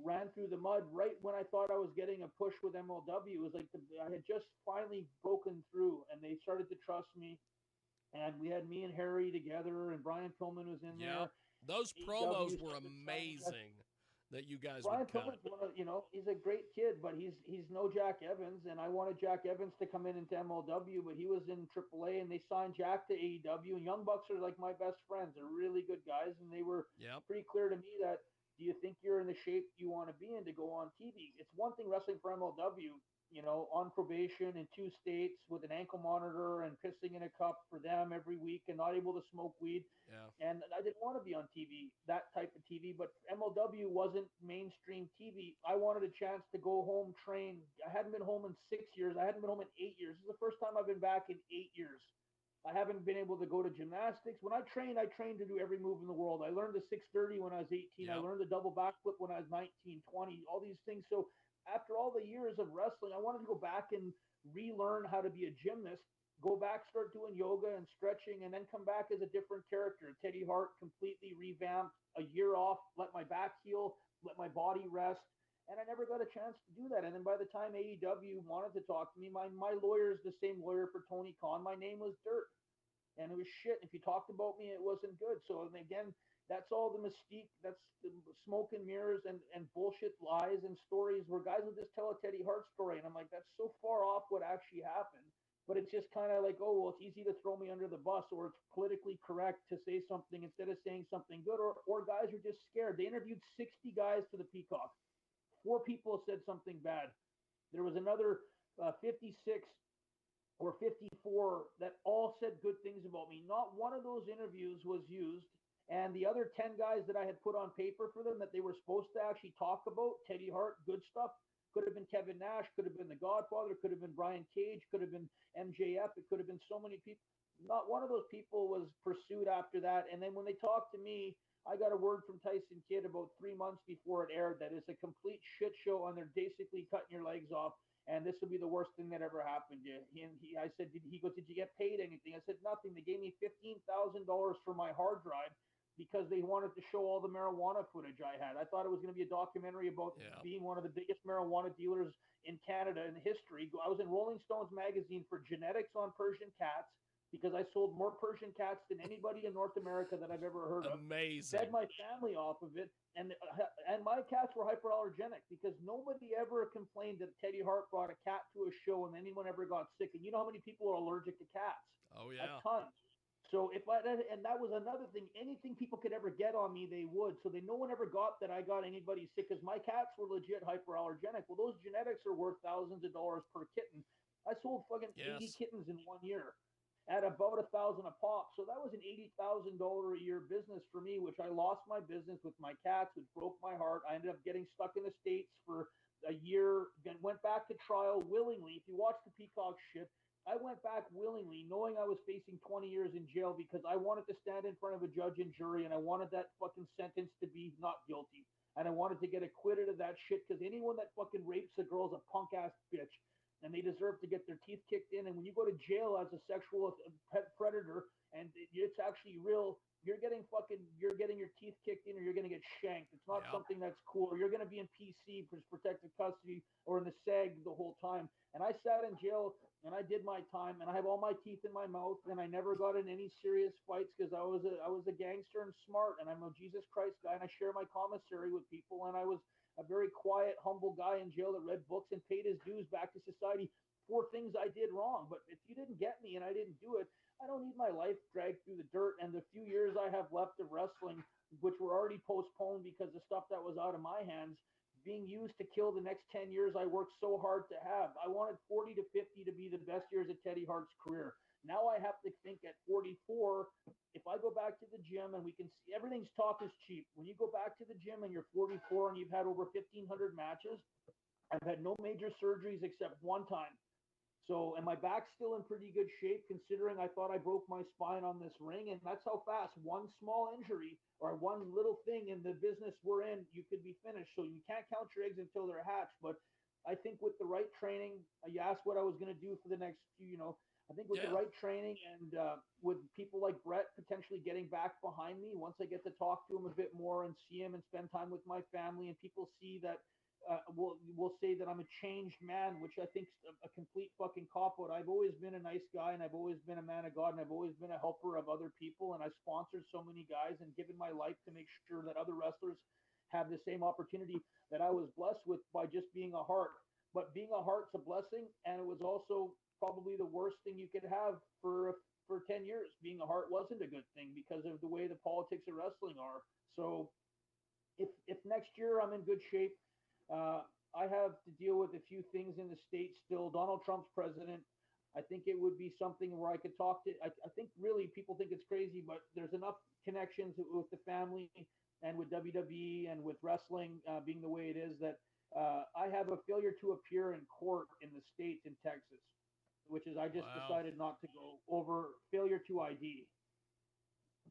ran through the mud right when I thought I was getting a push with MLW. It was like I had just finally broken through, and they started to trust me. And we had me and Harry together, and Brian Pillman was in there. Those promos were amazing that you guys Brian would cut. Pillman's he's a great kid, but he's no Jack Evans. And I wanted Jack Evans to come into MLW, but he was in AAA, and they signed Jack to AEW. And Young Bucks are like my best friends. They're really good guys, and they were pretty clear to me that, do you think you're in the shape you want to be in to go on TV? It's one thing wrestling for MLW, on probation in 2 states with an ankle monitor and pissing in a cup for them every week and not able to smoke weed. Yeah. And I didn't want to be on TV, that type of TV, but MLW wasn't mainstream TV. I wanted a chance to go home, train. I hadn't been home in 6 years. I hadn't been home in 8 years. This is the first time I've been back in 8 years. I haven't been able to go to gymnastics. When I trained to do every move in the world. I learned the 630 when I was 18. I learned the double backflip when I was 19, 20, all these things. So after all the years of wrestling, I wanted to go back and relearn how to be a gymnast, go back, start doing yoga and stretching, and then come back as a different character. Teddy Hart, completely revamped, a year off, let my back heal, let my body rest, and I never got a chance to do that. And then by the time AEW wanted to talk to me, my lawyer is the same lawyer for Tony Khan. My name was dirt, and it was shit. If you talked about me, it wasn't good. So and again, that's all the mystique. That's the smoke and mirrors and bullshit lies and stories where guys will just tell a Teddy Hart story, and I'm like, that's so far off what actually happened. But it's just kind of like, oh well, it's easy to throw me under the bus, or it's politically correct to say something instead of saying something good, or guys are just scared. They interviewed 60 guys for the Peacock. 4 people said something bad. There was another 56 or 54 that all said good things about me. Not one of those interviews was used. And the other 10 guys that I had put on paper for them that they were supposed to actually talk about, Teddy Hart, good stuff, could have been Kevin Nash, could have been The Godfather, could have been Brian Cage, could have been MJF, it could have been so many people. Not one of those people was pursued after that. And then when they talked to me, I got a word from Tyson Kidd about 3 months before it aired that it's a complete shit show and they're basically cutting your legs off. And this will be the worst thing that ever happened. I said, he goes, did you get paid anything? I said, nothing. They gave me $15,000 for my hard drive because they wanted to show all the marijuana footage I had. I thought it was going to be a documentary about being one of the biggest marijuana dealers in Canada in history. I was in Rolling Stones magazine for genetics on Persian cats because I sold more Persian cats than anybody in North America that I've ever heard of. Amazing. Fed my family off of it, and my cats were hyperallergenic because nobody ever complained that Teddy Hart brought a cat to a show and anyone ever got sick. And you know how many people are allergic to cats? Oh yeah, a ton. So and that was another thing. Anything people could ever get on me, they would. So no one ever got that I got anybody sick because my cats were legit hyperallergenic. Well, those genetics are worth thousands of dollars per kitten. I sold fucking 80 kittens in 1 year at about $1,000 a pop. So that was an $80,000 a year business for me, which I lost my business with my cats, which broke my heart. I ended up getting stuck in the States for a year, then went back to trial willingly. If you watch the Peacock shit, I went back willingly, knowing I was facing 20 years in jail because I wanted to stand in front of a judge and jury, and I wanted that fucking sentence to be not guilty. And I wanted to get acquitted of that shit because anyone that fucking rapes a girl is a punk ass bitch, and they deserve to get their teeth kicked in. And when you go to jail as a sexual predator, and it's actually real, you're getting your teeth kicked in, or you're gonna get shanked. It's not something that's cool. Or you're gonna be in PC, protective custody, or in the SAG the whole time. And I sat in jail and I did my time, and I have all my teeth in my mouth, and I never got in any serious fights because I was a gangster and smart, and I'm a Jesus Christ guy, and I share my commissary with people, and I was a very quiet, humble guy in jail that read books and paid his dues back to society for things I did wrong. But if you didn't get me and I didn't do it, I don't need my life dragged through the dirt. And the few years I have left of wrestling, which were already postponed because the stuff that was out of my hands, being used to kill the next 10 years I worked so hard to have. I wanted 40 to 50 to be the best years of Teddy Hart's career. Now I have to think at 44, if I go back to the gym and we can see everything's talk is cheap. When you go back to the gym and you're 44 and you've had over 1,500 matches, I've had no major surgeries except one time. So, and my back's still in pretty good shape considering I thought I broke my spine on this ring. And that's how fast one small injury or one little thing in the business we're in, you could be finished. So you can't count your eggs until they're hatched. But I think with the right training, you asked what I was going to do for the next few, I think with the right training and with people like Brett potentially getting back behind me, once I get to talk to him a bit more and see him and spend time with my family, and people see that will say that I'm a changed man, which I think is a complete fucking cop out. I've always been a nice guy, and I've always been a man of God, and I've always been a helper of other people, and I've sponsored so many guys and given my life to make sure that other wrestlers have the same opportunity that I was blessed with by just being a Hart. But being a Hart's a blessing, and it was also probably the worst thing you could have for 10 years. Being a Hart wasn't a good thing because of the way the politics of wrestling are. So if next year I'm in good shape, I have to deal with a few things in the States still. Donald Trump's president. I think it would be something where I could talk to. I think really people think it's crazy, but there's enough connections with the family and with WWE and with wrestling being the way it is that I have a failure to appear in court in the States in Texas, which is I just decided not to go over failure to ID.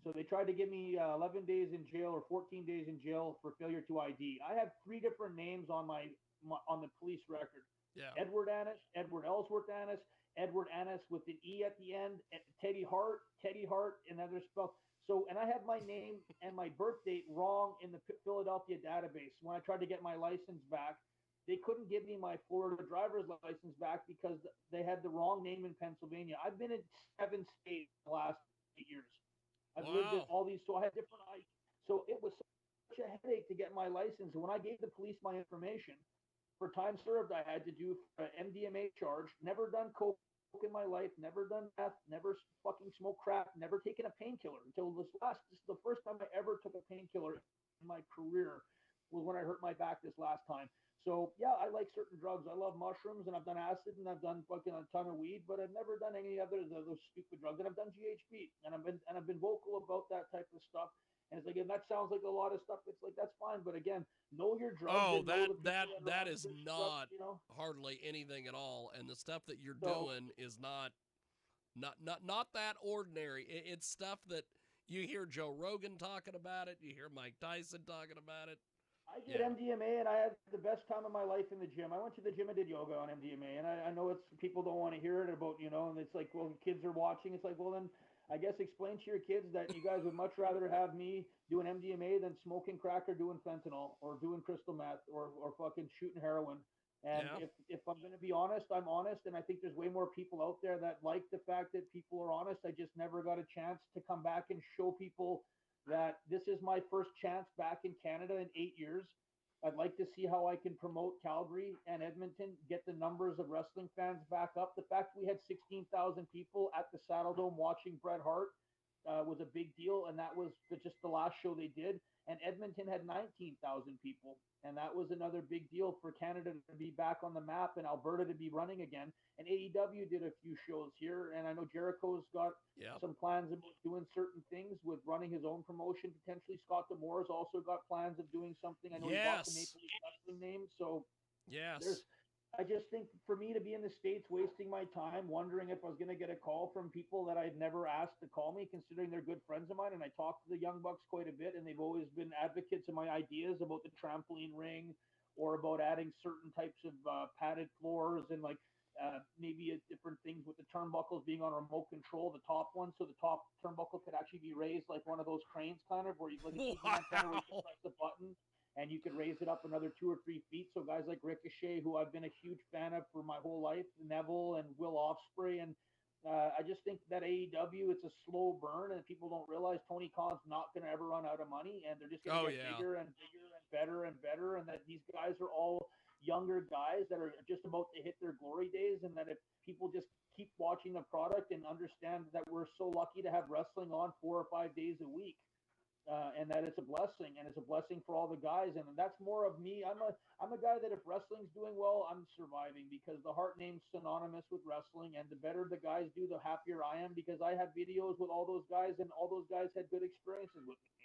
So they tried to give me 11 days in jail or 14 days in jail for failure to ID. I have 3 different names on on the police record. Yeah. Edward Annis, Edward Ellsworth Annis, Edward Annis with an E at the end, Teddy Hart, another spell. So, and I had my name and my birth date wrong in the Philadelphia database. When I tried to get my license back, they couldn't give me my Florida driver's license back because they had the wrong name in Pennsylvania. I've been in 7 states in the last 8 years. I've lived in Wow. all these, so I had different. So it was such a headache to get my license. And when I gave the police my information for time served, I had to do an MDMA charge. Never done coke in my life. Never done meth. Never fucking smoked crack. Never taken a painkiller until this last. This is the first time I ever took a painkiller in my career. Was when I hurt my back this last time. So yeah, I like certain drugs. I love mushrooms, and I've done acid, and I've done fucking a ton of weed, but I've never done any other of those stupid drugs. And I've done GHB, and I've been vocal about that type of stuff. And it's like, and that sounds like a lot of stuff. It's like that's fine, but again, know your drugs Oh, and know that the people that that are that on is the drugs. not You know, hardly anything at all, and the stuff that you're so doing is not that ordinary. It's stuff that you hear Joe Rogan talking about it, you hear Mike Tyson talking about it. I did Yeah, MDMA and I had the best time of my life in the gym. I went to the gym and did yoga on MDMA, and I know it's people don't want to hear it about and it's like, well, kids are watching. It's like, well, then I guess explain to your kids that you guys would much rather have me doing MDMA than smoking crack or doing fentanyl or doing crystal meth or fucking shooting heroin. And yeah, if I'm going to be honest, I'm honest, and I think there's way more people out there that like the fact that people are honest. I just never got a chance to come back and show people that this is my first chance back in Canada in 8 years. I'd like to see how I can promote Calgary and Edmonton, get the numbers of wrestling fans back up. The fact we had 16,000 people at the Saddle Dome watching Bret Hart was a big deal, and that was just the last show they did. And Edmonton had 19,000 people, and that was another big deal for Canada to be back on the map and Alberta to be running again. And AEW did a few shows here, and I know Jericho's got yeah. some plans of doing certain things with running his own promotion potentially. Scott D'Amore's also got plans of doing something. I know he bought the Yes, Maple Leaf Wrestling name, so there's yes. I just think for me to be in the States wasting my time wondering if I was going to get a call from people that I'd never asked to call me, considering they're good friends of mine. And I talk to the Young Bucks quite a bit, and they've always been advocates of my ideas about the trampoline ring or about adding certain types of padded floors and like maybe different things with the turnbuckles being on remote control, the top one. So the top turnbuckle could actually be raised like one of those cranes kind of where you like a TV antenna where you can Wow. press the button and you could raise it up another 2 or 3 feet. So guys like Ricochet, who I've been a huge fan of for my whole life, Neville and Will Ospreay, and I just think that AEW it's a slow burn, and people don't realize Tony Khan's not going to ever run out of money, and they're just going to Oh get yeah. bigger and bigger and better and better, and that these guys are all younger guys that are just about to hit their glory days, and that if people just keep watching the product and understand that we're so lucky to have wrestling on 4 or 5 days a week, and that it's a blessing, and it's a blessing for all the guys. And that's more of me. I'm a guy that if wrestling's doing well, I'm surviving because the Hart name's synonymous with wrestling, and the better the guys do, the happier I am because I have videos with all those guys, and all those guys had good experiences with me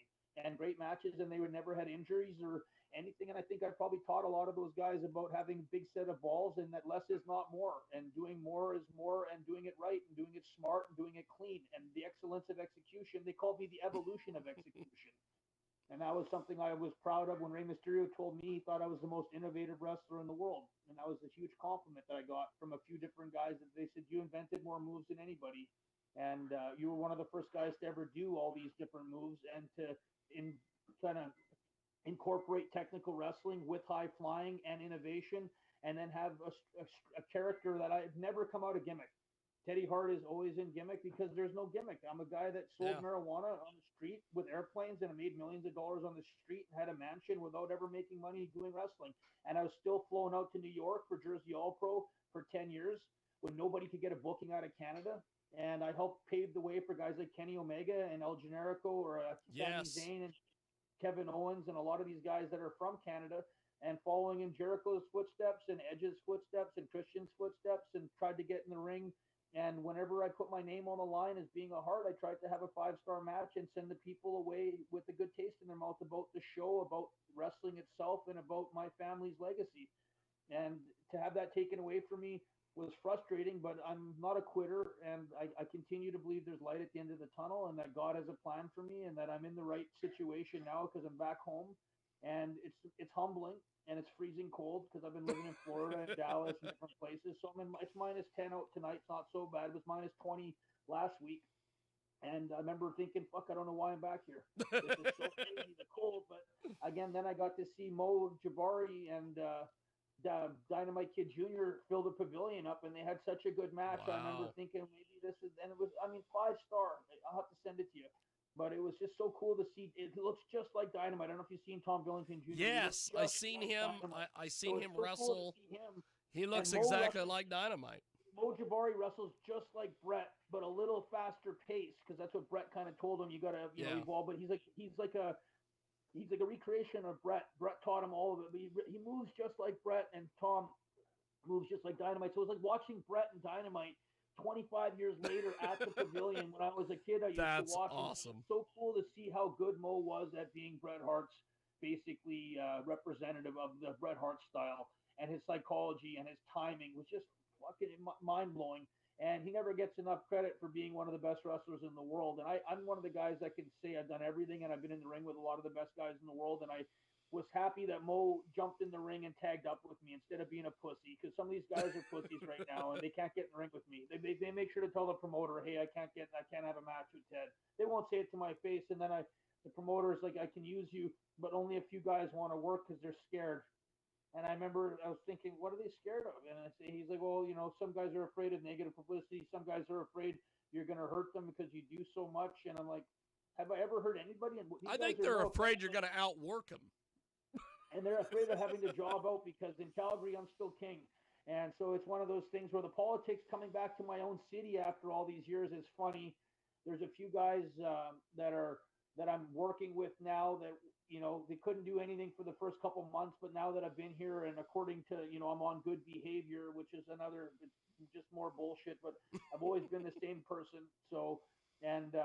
and great matches, and they would never had injuries or anything. And I think I probably taught a lot of those guys about having a big set of balls and that less is not more, and doing more is more, and doing it right, and doing it smart, and doing it clean, and the excellence of execution. They called me the evolution of execution. And that was something I was proud of when Rey Mysterio told me he thought I was the most innovative wrestler in the world. And that was a huge compliment that I got from a few different guys. That they said, you invented more moves than anybody. And you were one of the first guys to ever do all these different moves and to in kind of incorporate technical wrestling with high flying and innovation, and then have a character that I've never come out of gimmick. Teddy Hart is always in gimmick because there's no gimmick. I'm a guy that sold Yeah. marijuana on the street with airplanes and made millions of dollars on the street and had a mansion without ever making money doing wrestling. And I was still flown out to New York for Jersey All Pro for 10 years when nobody could get a booking out of Canada. And I helped pave the way for guys like Kenny Omega and El Generico or Sami Yes. Zayn and Kevin Owens and a lot of these guys that are from Canada, and following in Jericho's footsteps and Edge's footsteps and Christian's footsteps, and tried to get in the ring. And whenever I put my name on the line as being a Hart, I tried to have a 5-star match and send the people away with a good taste in their mouth about the show, about wrestling itself, and about my family's legacy. And to have that taken away from me was frustrating, but I'm not a quitter, and I continue to believe there's light at the end of the tunnel, and that God has a plan for me, and that I'm in the right situation now because I'm back home, and it's humbling, and it's freezing cold because I've been living in Florida and Dallas and different places. So it's -10 out tonight. It's not so bad. It was -20 last week, And I remember thinking, fuck, I don't know why I'm back here. This is so crazy, the cold. But again, then I got to see Mo Jabari and Dynamite Kid Jr. fill the pavilion up, and they had such a good match. I remember Wow. thinking maybe this is, and it was, I mean, 5-star. I'll have to send it to you. But it was just so cool to see. It looks just like Dynamite. I don't know if you've seen Tom Billington Jr. He looks Yes, I just seen like him. Dynamite. I seen So it's him so cool to wrestle. see him. He And looks exactly wrestles like Dynamite. Mo Jabari wrestles just like Brett, but a little faster pace because that's what Brett kind of told him. You got to Yeah. evolve. But he's like a recreation of Brett. Brett taught him all of it. But he moves just like Brett, and Tom moves just like Dynamite. So it's like watching Brett and Dynamite 25 years later at the pavilion. When I was a kid, I used to That's watch him. awesome. It's so cool to see how good Mo was at being Bret Hart's basically representative of the Bret Hart style, and his psychology and his timing was just fucking mind blowing. And he never gets enough credit for being one of the best wrestlers in the world. And I'm one of the guys that can say I've done everything, and I've been in the ring with a lot of the best guys in the world. And I was happy that Mo jumped in the ring and tagged up with me instead of being a pussy, because some of these guys are pussies right now and they can't get in the ring with me. They make sure to tell the promoter, hey, I can't have a match with Ted. They won't say it to my face, and then the promoter is like, I can use you, but only a few guys want to work because they're scared. And I remember I was thinking, what are they scared of? And he's like, well, some guys are afraid of negative publicity. Some guys are afraid you're going to hurt them because you do so much. And I'm like, have I ever hurt anybody? And these I guys think are they're no afraid offense, you're going to outwork them. and they're afraid of having to job out because in Calgary I'm still king. And so it's one of those things where the politics coming back to my own city after all these years is funny. There's a few guys that I'm working with now that they couldn't do anything for the first couple months, but now that I've been here and according to I'm on good behavior, which is another it's just more bullshit. But I've always been the same person. So and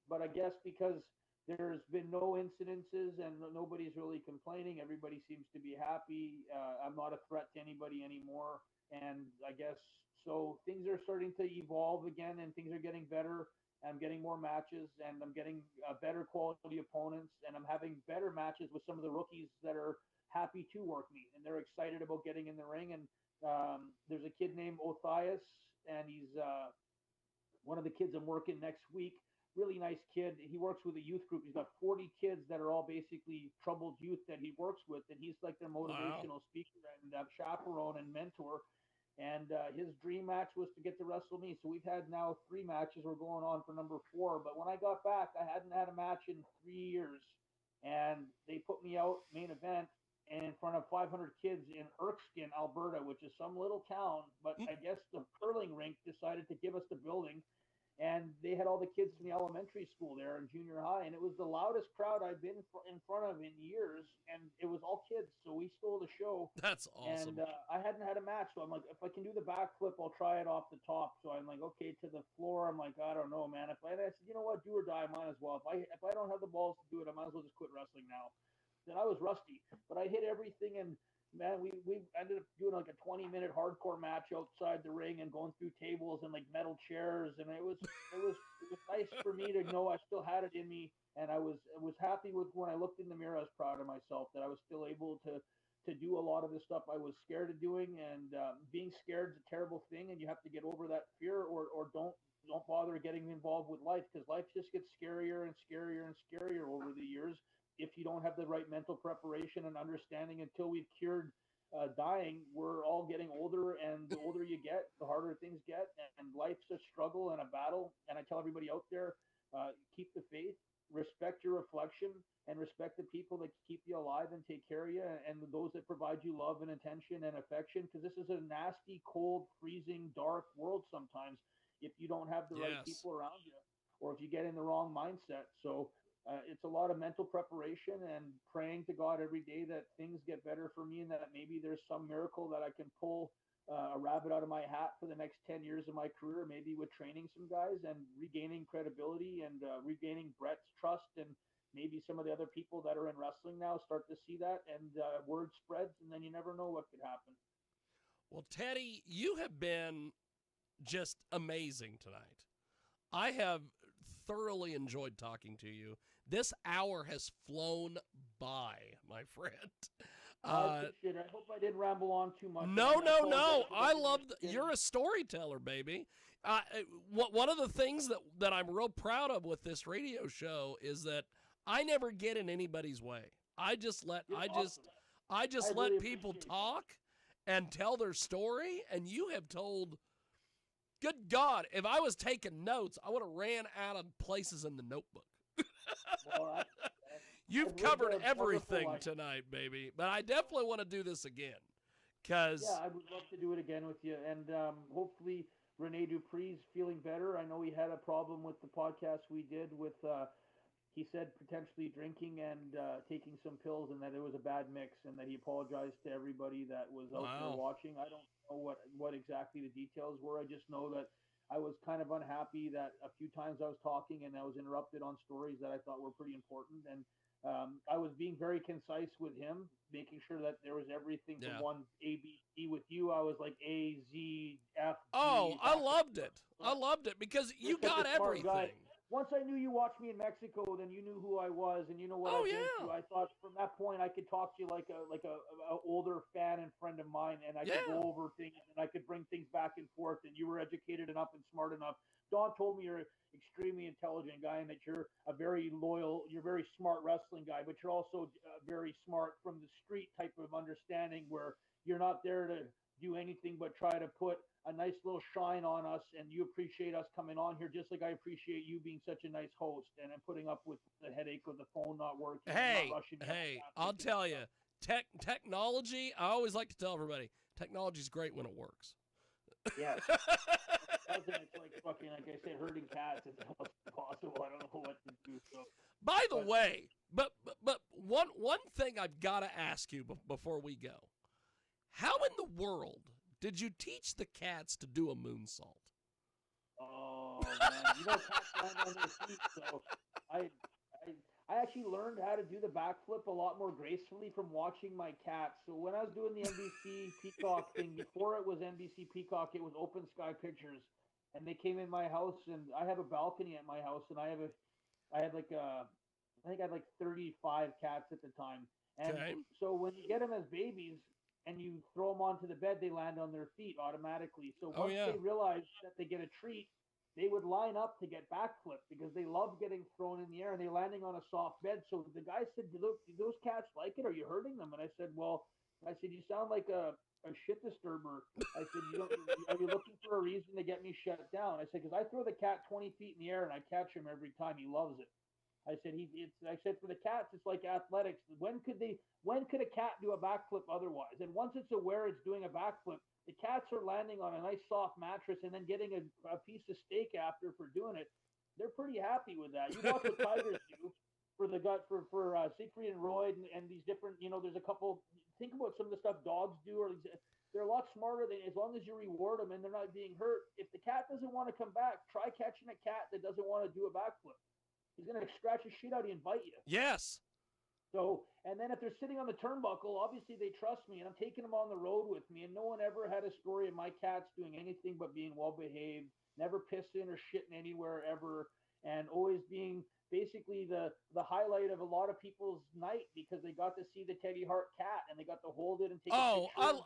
but I guess because there's been no incidences and nobody's really complaining. Everybody seems to be happy. I'm not a threat to anybody anymore. And I guess so things are starting to evolve again and things are getting better. I'm getting more matches and I'm getting better quality opponents and I'm having better matches with some of the rookies that are happy to work me and they're excited about getting in the ring. And there's a kid named Othias and he's one of the kids I'm working next week. Really nice kid. He works with a youth group. He's got 40 kids that are all basically troubled youth that he works with, and he's like their Wow. motivational speaker and chaperone and mentor. And his dream match was to get to wrestle me. So we've had now 3 matches. We're going on for number 4. But when I got back, I hadn't had a match in 3 years, and they put me out main event in front of 500 kids in Erskine, Alberta, which is some little town. But I guess the curling rink decided to give us the building, and they had all the kids from the elementary school there and junior high, and it was the loudest crowd I've been in front of in years, and it was all kids, so we stole the show. That's And awesome. I hadn't had a match, so I'm like, if I can do the backflip, I'll try it off the top. So I'm like, okay, to the floor. I'm like, I don't know, man. I said, you know what, do or die, might as well. If I don't have the balls to do it, I might as well just quit wrestling now. Then I was rusty, but I hit everything, and man, we ended up doing like a 20-minute hardcore match outside the ring and going through tables and like metal chairs, and it was nice for me to know I still had it in me, and I was happy with when I looked in the mirror. I was proud of myself that I was still able to do a lot of the stuff I was scared of doing, and being scared is a terrible thing, and you have to get over that fear, or don't bother getting involved with life because life just gets scarier and scarier and scarier over the years if you don't have the right mental preparation and understanding. Until we've cured dying, we're all getting older, and the older you get, the harder things get, and life's a struggle and a battle. And I tell everybody out there, keep the faith, respect your reflection, and respect the people that keep you alive and take care of you, and those that provide you love and attention and affection. Because this is a nasty, cold, freezing, dark world sometimes if you don't have the right Yes. people around you, or if you get in the wrong mindset. So it's a lot of mental preparation and praying to God every day that things get better for me and that maybe there's some miracle that I can pull a rabbit out of my hat for the next 10 years of my career, maybe with training some guys and regaining credibility and regaining Brett's trust, and maybe some of the other people that are in wrestling now start to see that, and word spreads, and then you never know what could happen. Well, Teddy, you have been just amazing tonight. I have thoroughly enjoyed talking to you. This hour has flown by, my friend. I Uh, appreciate it. I hope I didn't ramble on too much. And no, I no, apologize no. if I I did in love. the You're beginning. a storyteller, baby. One of the things that I'm real proud of with this radio show is that I never get in anybody's way. I just let really people appreciate talk and tell their story. And you have told, good God, if I was taking notes, I would have ran out of places in the notebook. Well, You've I've lived covered a wonderful everything life. tonight, baby. But I definitely want to do this again. Cause Yeah, I would love to do it again with you, and hopefully Rene Dupree's feeling better. I know he had a problem with the podcast we did with. He said potentially drinking and taking some pills, and that it was a bad mix, and that he apologized to everybody that was out there Wow. watching. I don't know what exactly the details were. I just know that I was kind of unhappy that a few times I was talking and I was interrupted on stories that I thought were pretty important, and I was being very concise with him, making sure that there was everything Yeah. from one A B C. With you, I was like A Z F Oh, G. I loved it. I loved it because you You're such got a smart guy. everything. Once I knew you watched me in Mexico, then you knew who I was, and you know what Oh I've been yeah. through. I thought from that point I could talk to you like a older fan and friend of mine, and I could Yeah. go over things and I could bring things back and forth. And you were educated enough and smart enough. Don told me you're an extremely intelligent guy, and that you're a very loyal, you're a very smart wrestling guy, but you're also very smart from the street type of understanding where you're not there to do anything but try to put a nice little shine on us, and you appreciate us coming on here just like I appreciate you being such a nice host, and I'm putting up with the headache of the phone not working, Hey, not rushing. I'll tell you, technology. I always like to tell everybody, technology's great when it works. Yes. It's like fucking, like I said, herding cats. It's almost impossible. I don't know what to do. So, By the way, but one thing I've got to ask you before we go, how in the world did you teach the cats to do a moonsault? oh man, you know cats land on their feet, so I I actually learned how to do the backflip a lot more gracefully from watching my cats. So when I was doing the NBC Peacock thing, before it was NBC Peacock, it was Open Sky Pictures, and they came in my house, and I have a balcony at my house, and I had like I think I had like 35 cats at the time, and Okay. so when you get them as babies and you throw them onto the bed, they land on their feet automatically. So Oh once yeah. they realize that they get a treat, they would line up to get backflip because they love getting thrown in the air and they're landing on a soft bed. So the guy said, "Look, do those cats like it? Are you hurting them?" And I said, "Well, I said you sound like a shit disturber." I said, "You don't. Are you looking for a reason to get me shut down?" I said, "Because I throw the cat 20 feet in the air and I catch him every time. He loves it." I said for the cats, it's like athletics. When could a cat do a backflip otherwise? And once it's aware it's doing a backflip, the cats are landing on a nice soft mattress and then getting a piece of steak after for doing it. They're pretty happy with that. You watch what tigers do for the gut for Siegfried and Roy and these different. There's a couple. Think about some of the stuff dogs do, or they're a lot smarter than as long as you reward them and they're not being hurt. If the cat doesn't want to come back, try catching a cat that doesn't want to do a backflip. He's going to scratch the shit out of you and bite you. Yes. So, and then if they're sitting on the turnbuckle, obviously they trust me, and I'm taking them on the road with me. And no one ever had a story of my cats doing anything but being well behaved, never pissing or shitting anywhere ever, and always being basically the highlight of a lot of people's night because they got to see the Teddy Hart cat and they got to hold it and take a picture.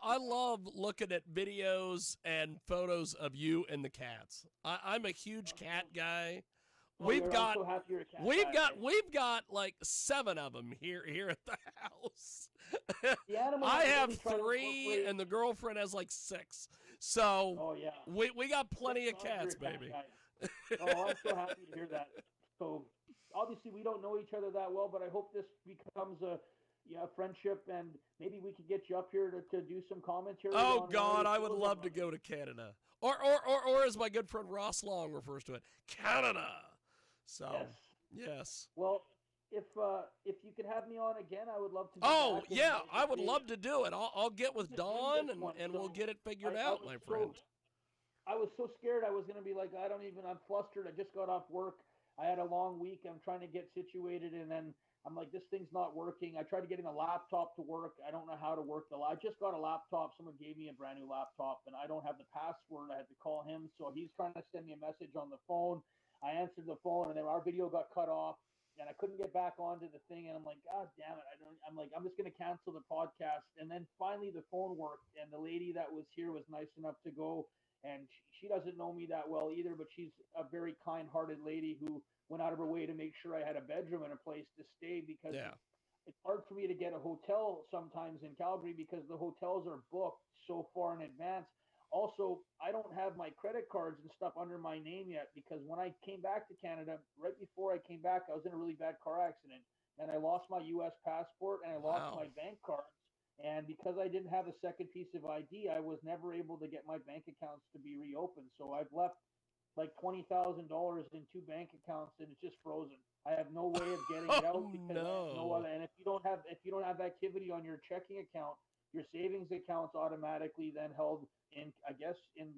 I love looking at videos and photos of you and the cats. I'm a huge cat guy. We've got like 7 of them here at the house. I have 3, and the girlfriend has like 6. So we got plenty of cats, baby. Oh, I'm so happy to hear that. So obviously we don't know each other that well, but I hope this becomes a friendship, and maybe we could get you up here to do some commentary. Oh God, I would love to go to Canada, or as my good friend Ross Long refers to it, Canada. So yes. Well, if you could have me on again, I would love to. Oh yeah, I would love to do it. I'll get with Dawn and we'll get it figured out, my friend. I was so scared. I was going to be like, I'm flustered. I just got off work. I had a long week. I'm trying to get situated, and then I'm like, this thing's not working. I tried getting a laptop to work. I don't know how to work I just got a laptop. Someone gave me a brand new laptop, and I don't have the password. I had to call him, so he's trying to send me a message on the phone. I answered the phone, and then our video got cut off. and I couldn't get back onto the thing. And I'm like, God damn it! I'm just gonna cancel the podcast. And then finally the phone worked, and the lady that was here was nice enough to go. And she doesn't know me that well either, but she's a very kind-hearted lady who went out of her way to make sure I had a bedroom and a place to stay because Yeah. it's hard for me to get a hotel sometimes in Calgary because the hotels are booked so far in advance. Also, I don't have my credit cards and stuff under my name yet because when I came back to Canada, right before I came back, I was in a really bad car accident and I lost my US passport and I lost Wow. my bank cards. And because I didn't have a second piece of ID, I was never able to get my bank accounts to be reopened. So I've left like $20,000 in two bank accounts and it's just frozen. I have no way of getting it Oh out because I have no no. other. And if you don't have activity on your checking account, your savings account's automatically then held in, I guess, in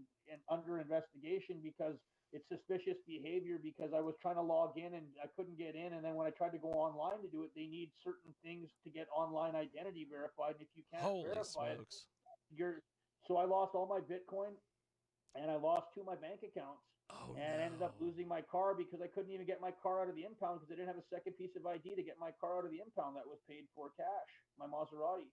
under investigation because it's suspicious behavior because I was trying to log in and I couldn't get in, and then when I tried to go online to do it, they need certain things to get online identity verified, and if you can't Holy verify it, smokes. you're so I lost all my Bitcoin and I lost two of my bank accounts Oh and ended up no. losing my car because I couldn't even get my car out of the impound because I didn't have a second piece of ID to get my car out of the impound that was paid for cash, my Maserati.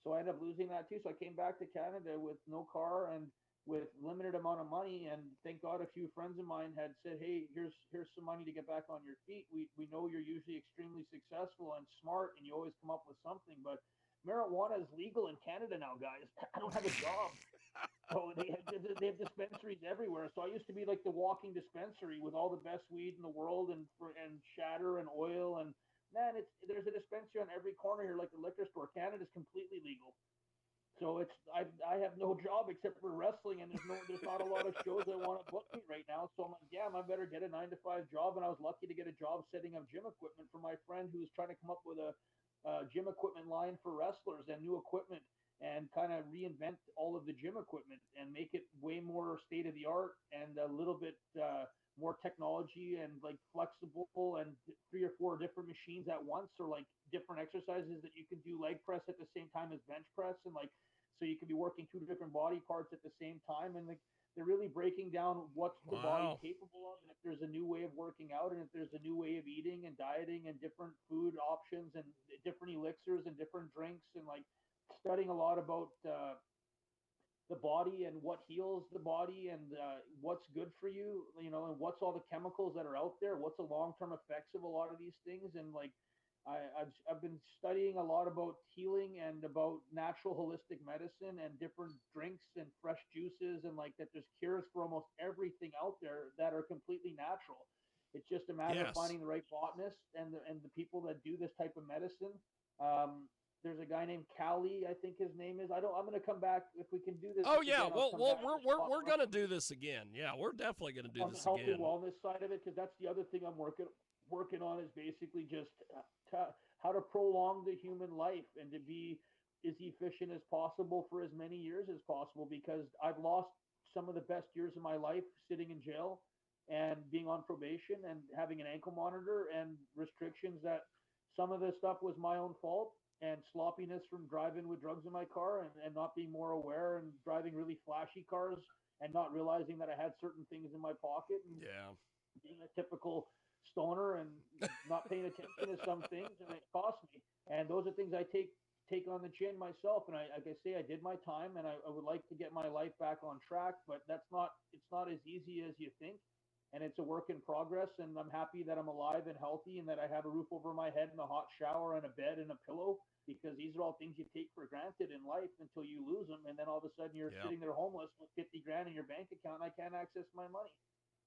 So I ended up losing that too. So I came back to Canada with no car and with limited amount of money. And thank God a few friends of mine had said, "Hey, here's some money to get back on your feet. We know you're usually extremely successful and smart, and you always come up with something, but marijuana is legal in Canada now, guys. I don't have a job." So they have dispensaries everywhere. So I used to be like the walking dispensary with all the best weed in the world and shatter and oil and man, there's a dispensary on every corner here like the liquor store. Canada's completely legal. So I have no job except for wrestling and there's not a lot of shows that want to book me right now. So I'm like, damn, I better get a 9 to 5 job. And I was lucky to get a job setting up gym equipment for my friend who was trying to come up with a gym equipment line for wrestlers and new equipment and kind of reinvent all of the gym equipment and make it way more state of the art and a little bit more technology and like flexible and three or four different machines at once or like different exercises that you can do leg press at the same time as bench press and like so you can be working two different body parts at the same time and like they're really breaking down what's the body Wow. capable of and if there's a new way of working out and if there's a new way of eating and dieting and different food options and different elixirs and different drinks and like studying a lot about the body and what heals the body and what's good for you, you know, and what's all the chemicals that are out there, what's the long-term effects of a lot of these things, and like I've been studying a lot about healing and about natural holistic medicine and different drinks and fresh juices and like that there's cures for almost everything out there that are completely natural. It's just a matter of Yes. finding the right botanist and the people that do this type of medicine. There's a guy named Callie, I think his name is. I'm going to come back if we can do this Oh yeah. again. I'll Well, come well, back we're to we're spot we're gonna do wrestling this again. Yeah, we're definitely gonna do on the this health and again. wellness side of it because that's the other thing I'm working on is basically just how to prolong the human life and to be as efficient as possible for as many years as possible because I've lost some of the best years of my life sitting in jail and being on probation and having an ankle monitor and restrictions that some of this stuff was my own fault and sloppiness from driving with drugs in my car and not being more aware and driving really flashy cars and not realizing that I had certain things in my pocket and Yeah. being a typical stoner and not paying attention to some things and it cost me. And those are things I take on the chin myself. And I like I say, I did my time and I would like to get my life back on track, but it's not as easy as you think. And it's a work in progress. And I'm happy that I'm alive and healthy and that I have a roof over my head and a hot shower and a bed and a pillow because these are all things you take for granted in life until you lose them. And then all of a sudden you're Yeah. sitting there homeless with 50 grand in your bank account and I can't access my money.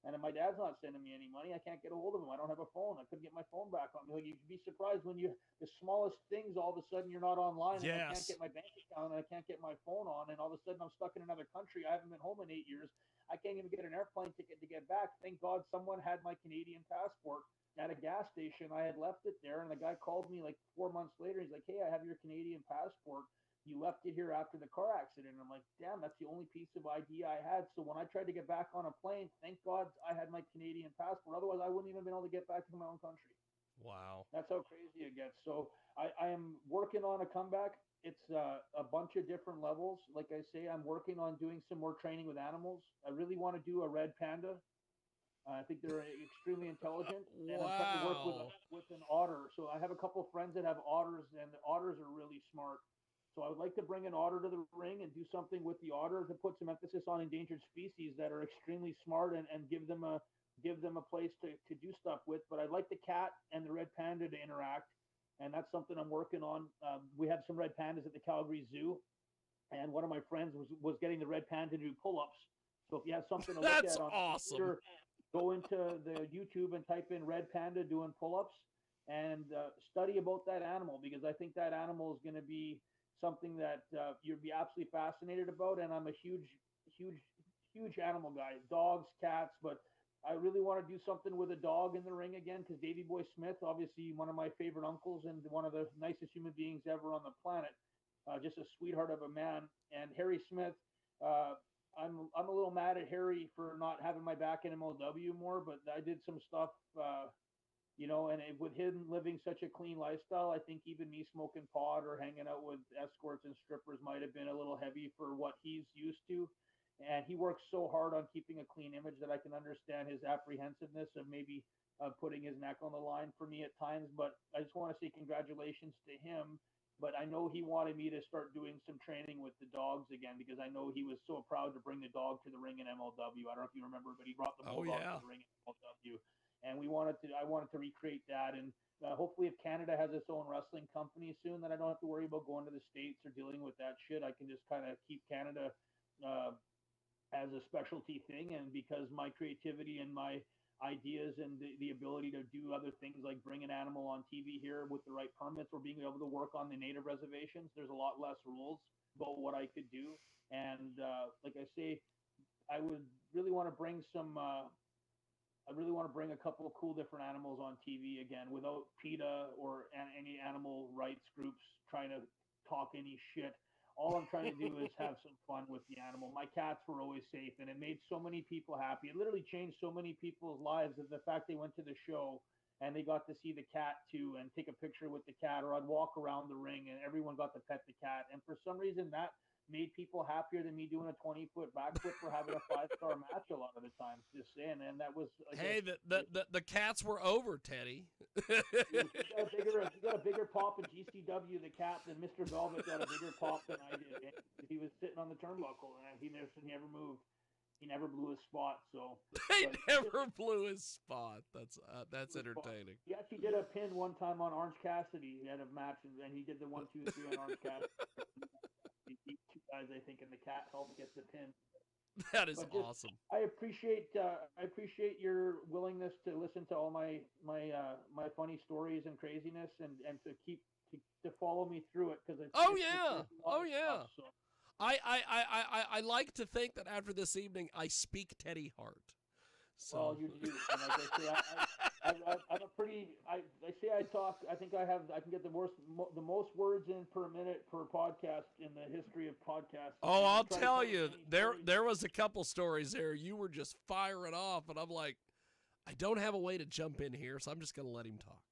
And if my dad's not sending me any money, I can't get a hold of him. I don't have a phone. I couldn't get my phone back on me. Like, you'd be surprised when the smallest things, all of a sudden you're not online and I can't Yes. get my bank account and I can't get my phone on. And all of a sudden I'm stuck in another country. I haven't been home in 8 years. I can't even get an airplane ticket to get back. Thank God someone had my Canadian passport at a gas station. I had left it there. And the guy called me like 4 months later. He's like, hey, I have your Canadian passport. You left it here after the car accident. And I'm like, damn, that's the only piece of ID I had. So when I tried to get back on a plane, thank God I had my Canadian passport. Otherwise, I wouldn't even been able to get back to my own country. Wow. That's how crazy it gets. So I am working on a comeback. It's a bunch of different levels. Like I say, I'm working on doing some more training with animals. I really want to do a red panda I think they're extremely intelligent, and I'm trying to work Wow. with an otter. So I have a couple of friends that have otters, and the otters are really smart. So I would like to bring an otter to the ring and do something with the otter to put some emphasis on endangered species that are extremely smart, and give them a place to do stuff with. But I'd like the cat and the red panda to interact, and that's something I'm working on. We have some red pandas at the Calgary Zoo, and one of my friends was getting the red panda to do pull-ups. So if you have something to look That's at on the awesome. computer, go into the YouTube and type in red panda doing pull-ups, and study about that animal, because I think that animal is going to be something that you'd be absolutely fascinated about. And I'm a huge, huge animal guy, dogs, cats, but I really want to do something with a dog in the ring again, because Davy Boy Smith, obviously one of my favorite uncles and one of the nicest human beings ever on the planet, just a sweetheart of a man. And Harry Smith, uh, I'm a little mad at Harry for not having my back in MLW more, but I did some stuff, and with him living such a clean lifestyle, I think even me smoking pot or hanging out with escorts and strippers might have been a little heavy for what he's used to. And he works so hard on keeping a clean image that I can understand his apprehensiveness of maybe putting his neck on the line for me at times. But I just want to say congratulations to him. But I know he wanted me to start doing some training with the dogs again, because I know he was so proud to bring the dog to the ring in MLW. I don't know if you remember, but he brought the Oh bulldog to yeah. the ring in MLW, and I wanted to recreate that. And hopefully, if Canada has its own wrestling company soon, then I don't have to worry about going to the States or dealing with that shit. I can just kind of keep Canada uh, as a specialty thing. And because my creativity and my ideas and the ability to do other things like bring an animal on TV here with the right permits, or being able to work on the native reservations, there's a lot less rules about what I could do. And like I say, I would really want to bring some. I really want to bring a couple of cool different animals on TV again, without PETA or any animal rights groups trying to talk any shit. All I'm trying to do is have some fun with the animal. My cats were always safe, and it made so many people happy. It literally changed so many people's lives, that the fact they went to the show and they got to see the cat too and take a picture with the cat, or I'd walk around the ring and everyone got to pet the cat. And for some reason, that made people happier than me doing a 20-foot backflip or having a 5-star match a lot of the times. Just saying. And that was like Hey, the cats were over, Teddy. he got a bigger pop in GCW, the cat, than Mr. Velvet got a bigger pop than I did. And he was sitting on the turnbuckle, and he never moved. He never blew his spot. So, He but never blew his spot. That's entertaining. he actually did a pin one time on Orange Cassidy. He had a match, and he did the 1, 2, 3 on Orange Cassidy. He beat two guys, I think, and the cat helped get the pin. That is But just awesome. I appreciate your willingness to listen to all my funny stories and craziness, and to keep to follow me through it, because Oh yeah. there's a lot Oh of stuff. yeah. So I like to think that after this evening I speak Teddy Hart. well, So you do, and like I say, I'm a pretty I say I talk. I think I can get the most words in per minute per podcast in the history of podcasts. oh, And I I'll try to tell tell as you, many there stories. there was a couple stories there. You were just firing off, and I'm like, I don't have a way to jump in here, so I'm just gonna let him talk.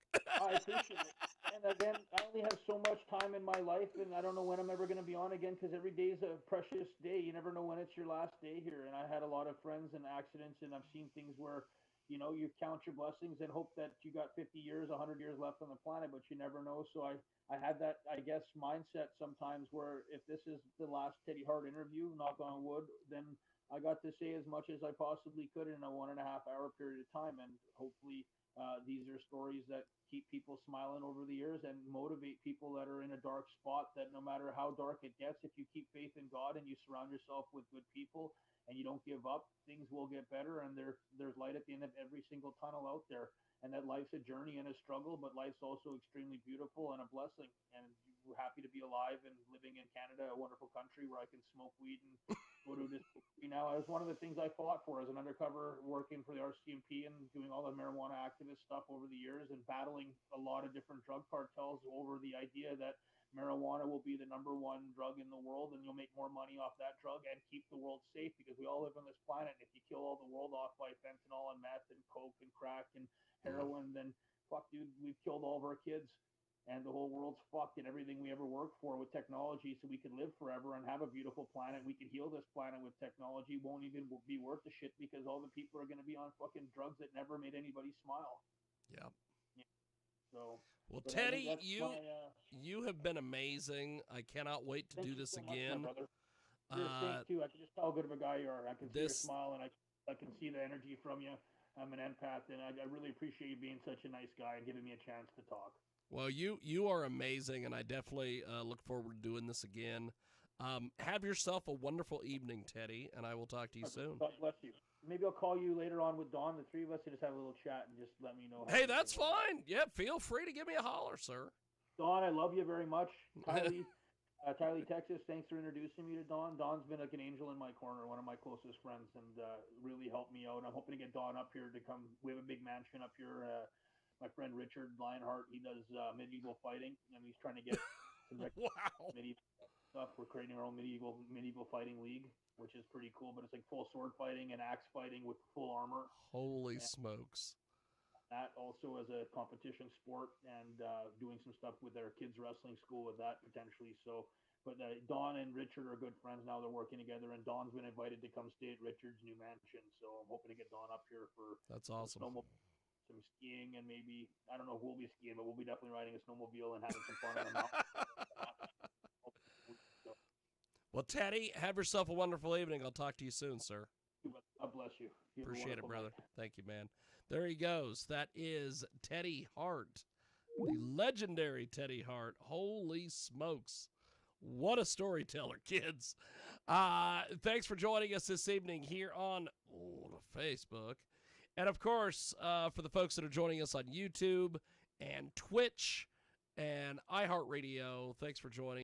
I appreciate it. And again, I only have so much time in my life, and I don't know when I'm ever going to be on again, because every day is a precious day. You never know when it's your last day here. And I had a lot of friends and accidents, and I've seen things where, you count your blessings and hope that you got 50 years, 100 years left on the planet, but you never know. So I had that, I guess, mindset sometimes where if this is the last Teddy Hart interview, knock on wood, then I got to say as much as I possibly could in a 1.5 hour period of time. And hopefully, these are stories that keep people smiling over the years and motivate people that are in a dark spot, that no matter how dark it gets, if you keep faith in God and you surround yourself with good people and you don't give up, things will get better. And there's light at the end of every single tunnel out there. And that life's a journey and a struggle, but life's also extremely beautiful and a blessing. And we're happy to be alive and living in Canada, a wonderful country where I can smoke weed and go to a dispensary now. It was one of the things I fought for as an undercover, working for the RCMP and doing all the marijuana activist stuff over the years, and battling a lot of different drug cartels over the idea that marijuana will be the #1 drug in the world, and you'll make more money off that drug and keep the world safe, because we all live on this planet. And if you kill all the world off by fentanyl and meth and coke and crack and Mm. heroin, then fuck, dude, we've killed all of our kids. and the whole world's fucked, and everything we ever worked for with technology so we could live forever and have a beautiful planet, we could heal this planet with technology, won't even be worth the shit because all the people are going to be on fucking drugs that never made anybody smile. Yeah. Yeah. So, well, but Teddy, that's you have been amazing. I cannot wait to do this so much, again. my brother. Thanks too. I can just tell how good of a guy you are. I can see your smile, and I can see the energy from you. I'm an empath, and I really appreciate you being such a nice guy and giving me a chance to talk. Well, you are amazing, and I definitely look forward to doing this again. Have yourself a wonderful evening, Teddy, and I will talk to you soon. God bless you. Maybe I'll call you later on with Dawn. The three of us to just have a little chat and just let me know. Hey, that's fine. Yeah, feel free to give me a holler, sir. Dawn, I love you very much. Tylee, Texas, thanks for introducing me to Dawn. Dawn's been like an angel in my corner, one of my closest friends, and really helped me out. I'm hoping to get Dawn up here to come. We have a big mansion up here. My friend Richard Lionheart, he does medieval fighting, and he's trying to get some medieval stuff. We're creating our own medieval fighting league, which is pretty cool. But it's like full sword fighting and axe fighting with full armor. Holy smokes! That also as a competition sport, and doing some stuff with their kids wrestling school with that potentially. So, but Dawn and Richard are good friends now. They're working together, and Dawn's been invited to come stay at Richard's new mansion. So I'm hoping to get Dawn up here for that's awesome. Some skiing, and maybe I don't know if we'll be skiing, but we'll be definitely riding a snowmobile and having some fun on the mountain. Well, Teddy, have yourself a wonderful evening. I'll talk to you soon, sir. God bless you. Appreciate it, brother. Thank you, man. There he goes. That is Teddy Hart, the legendary Teddy Hart. Holy smokes. What a storyteller, kids. Thanks for joining us this evening here on Facebook. And, of course, for the folks that are joining us on YouTube and Twitch and iHeartRadio, thanks for joining.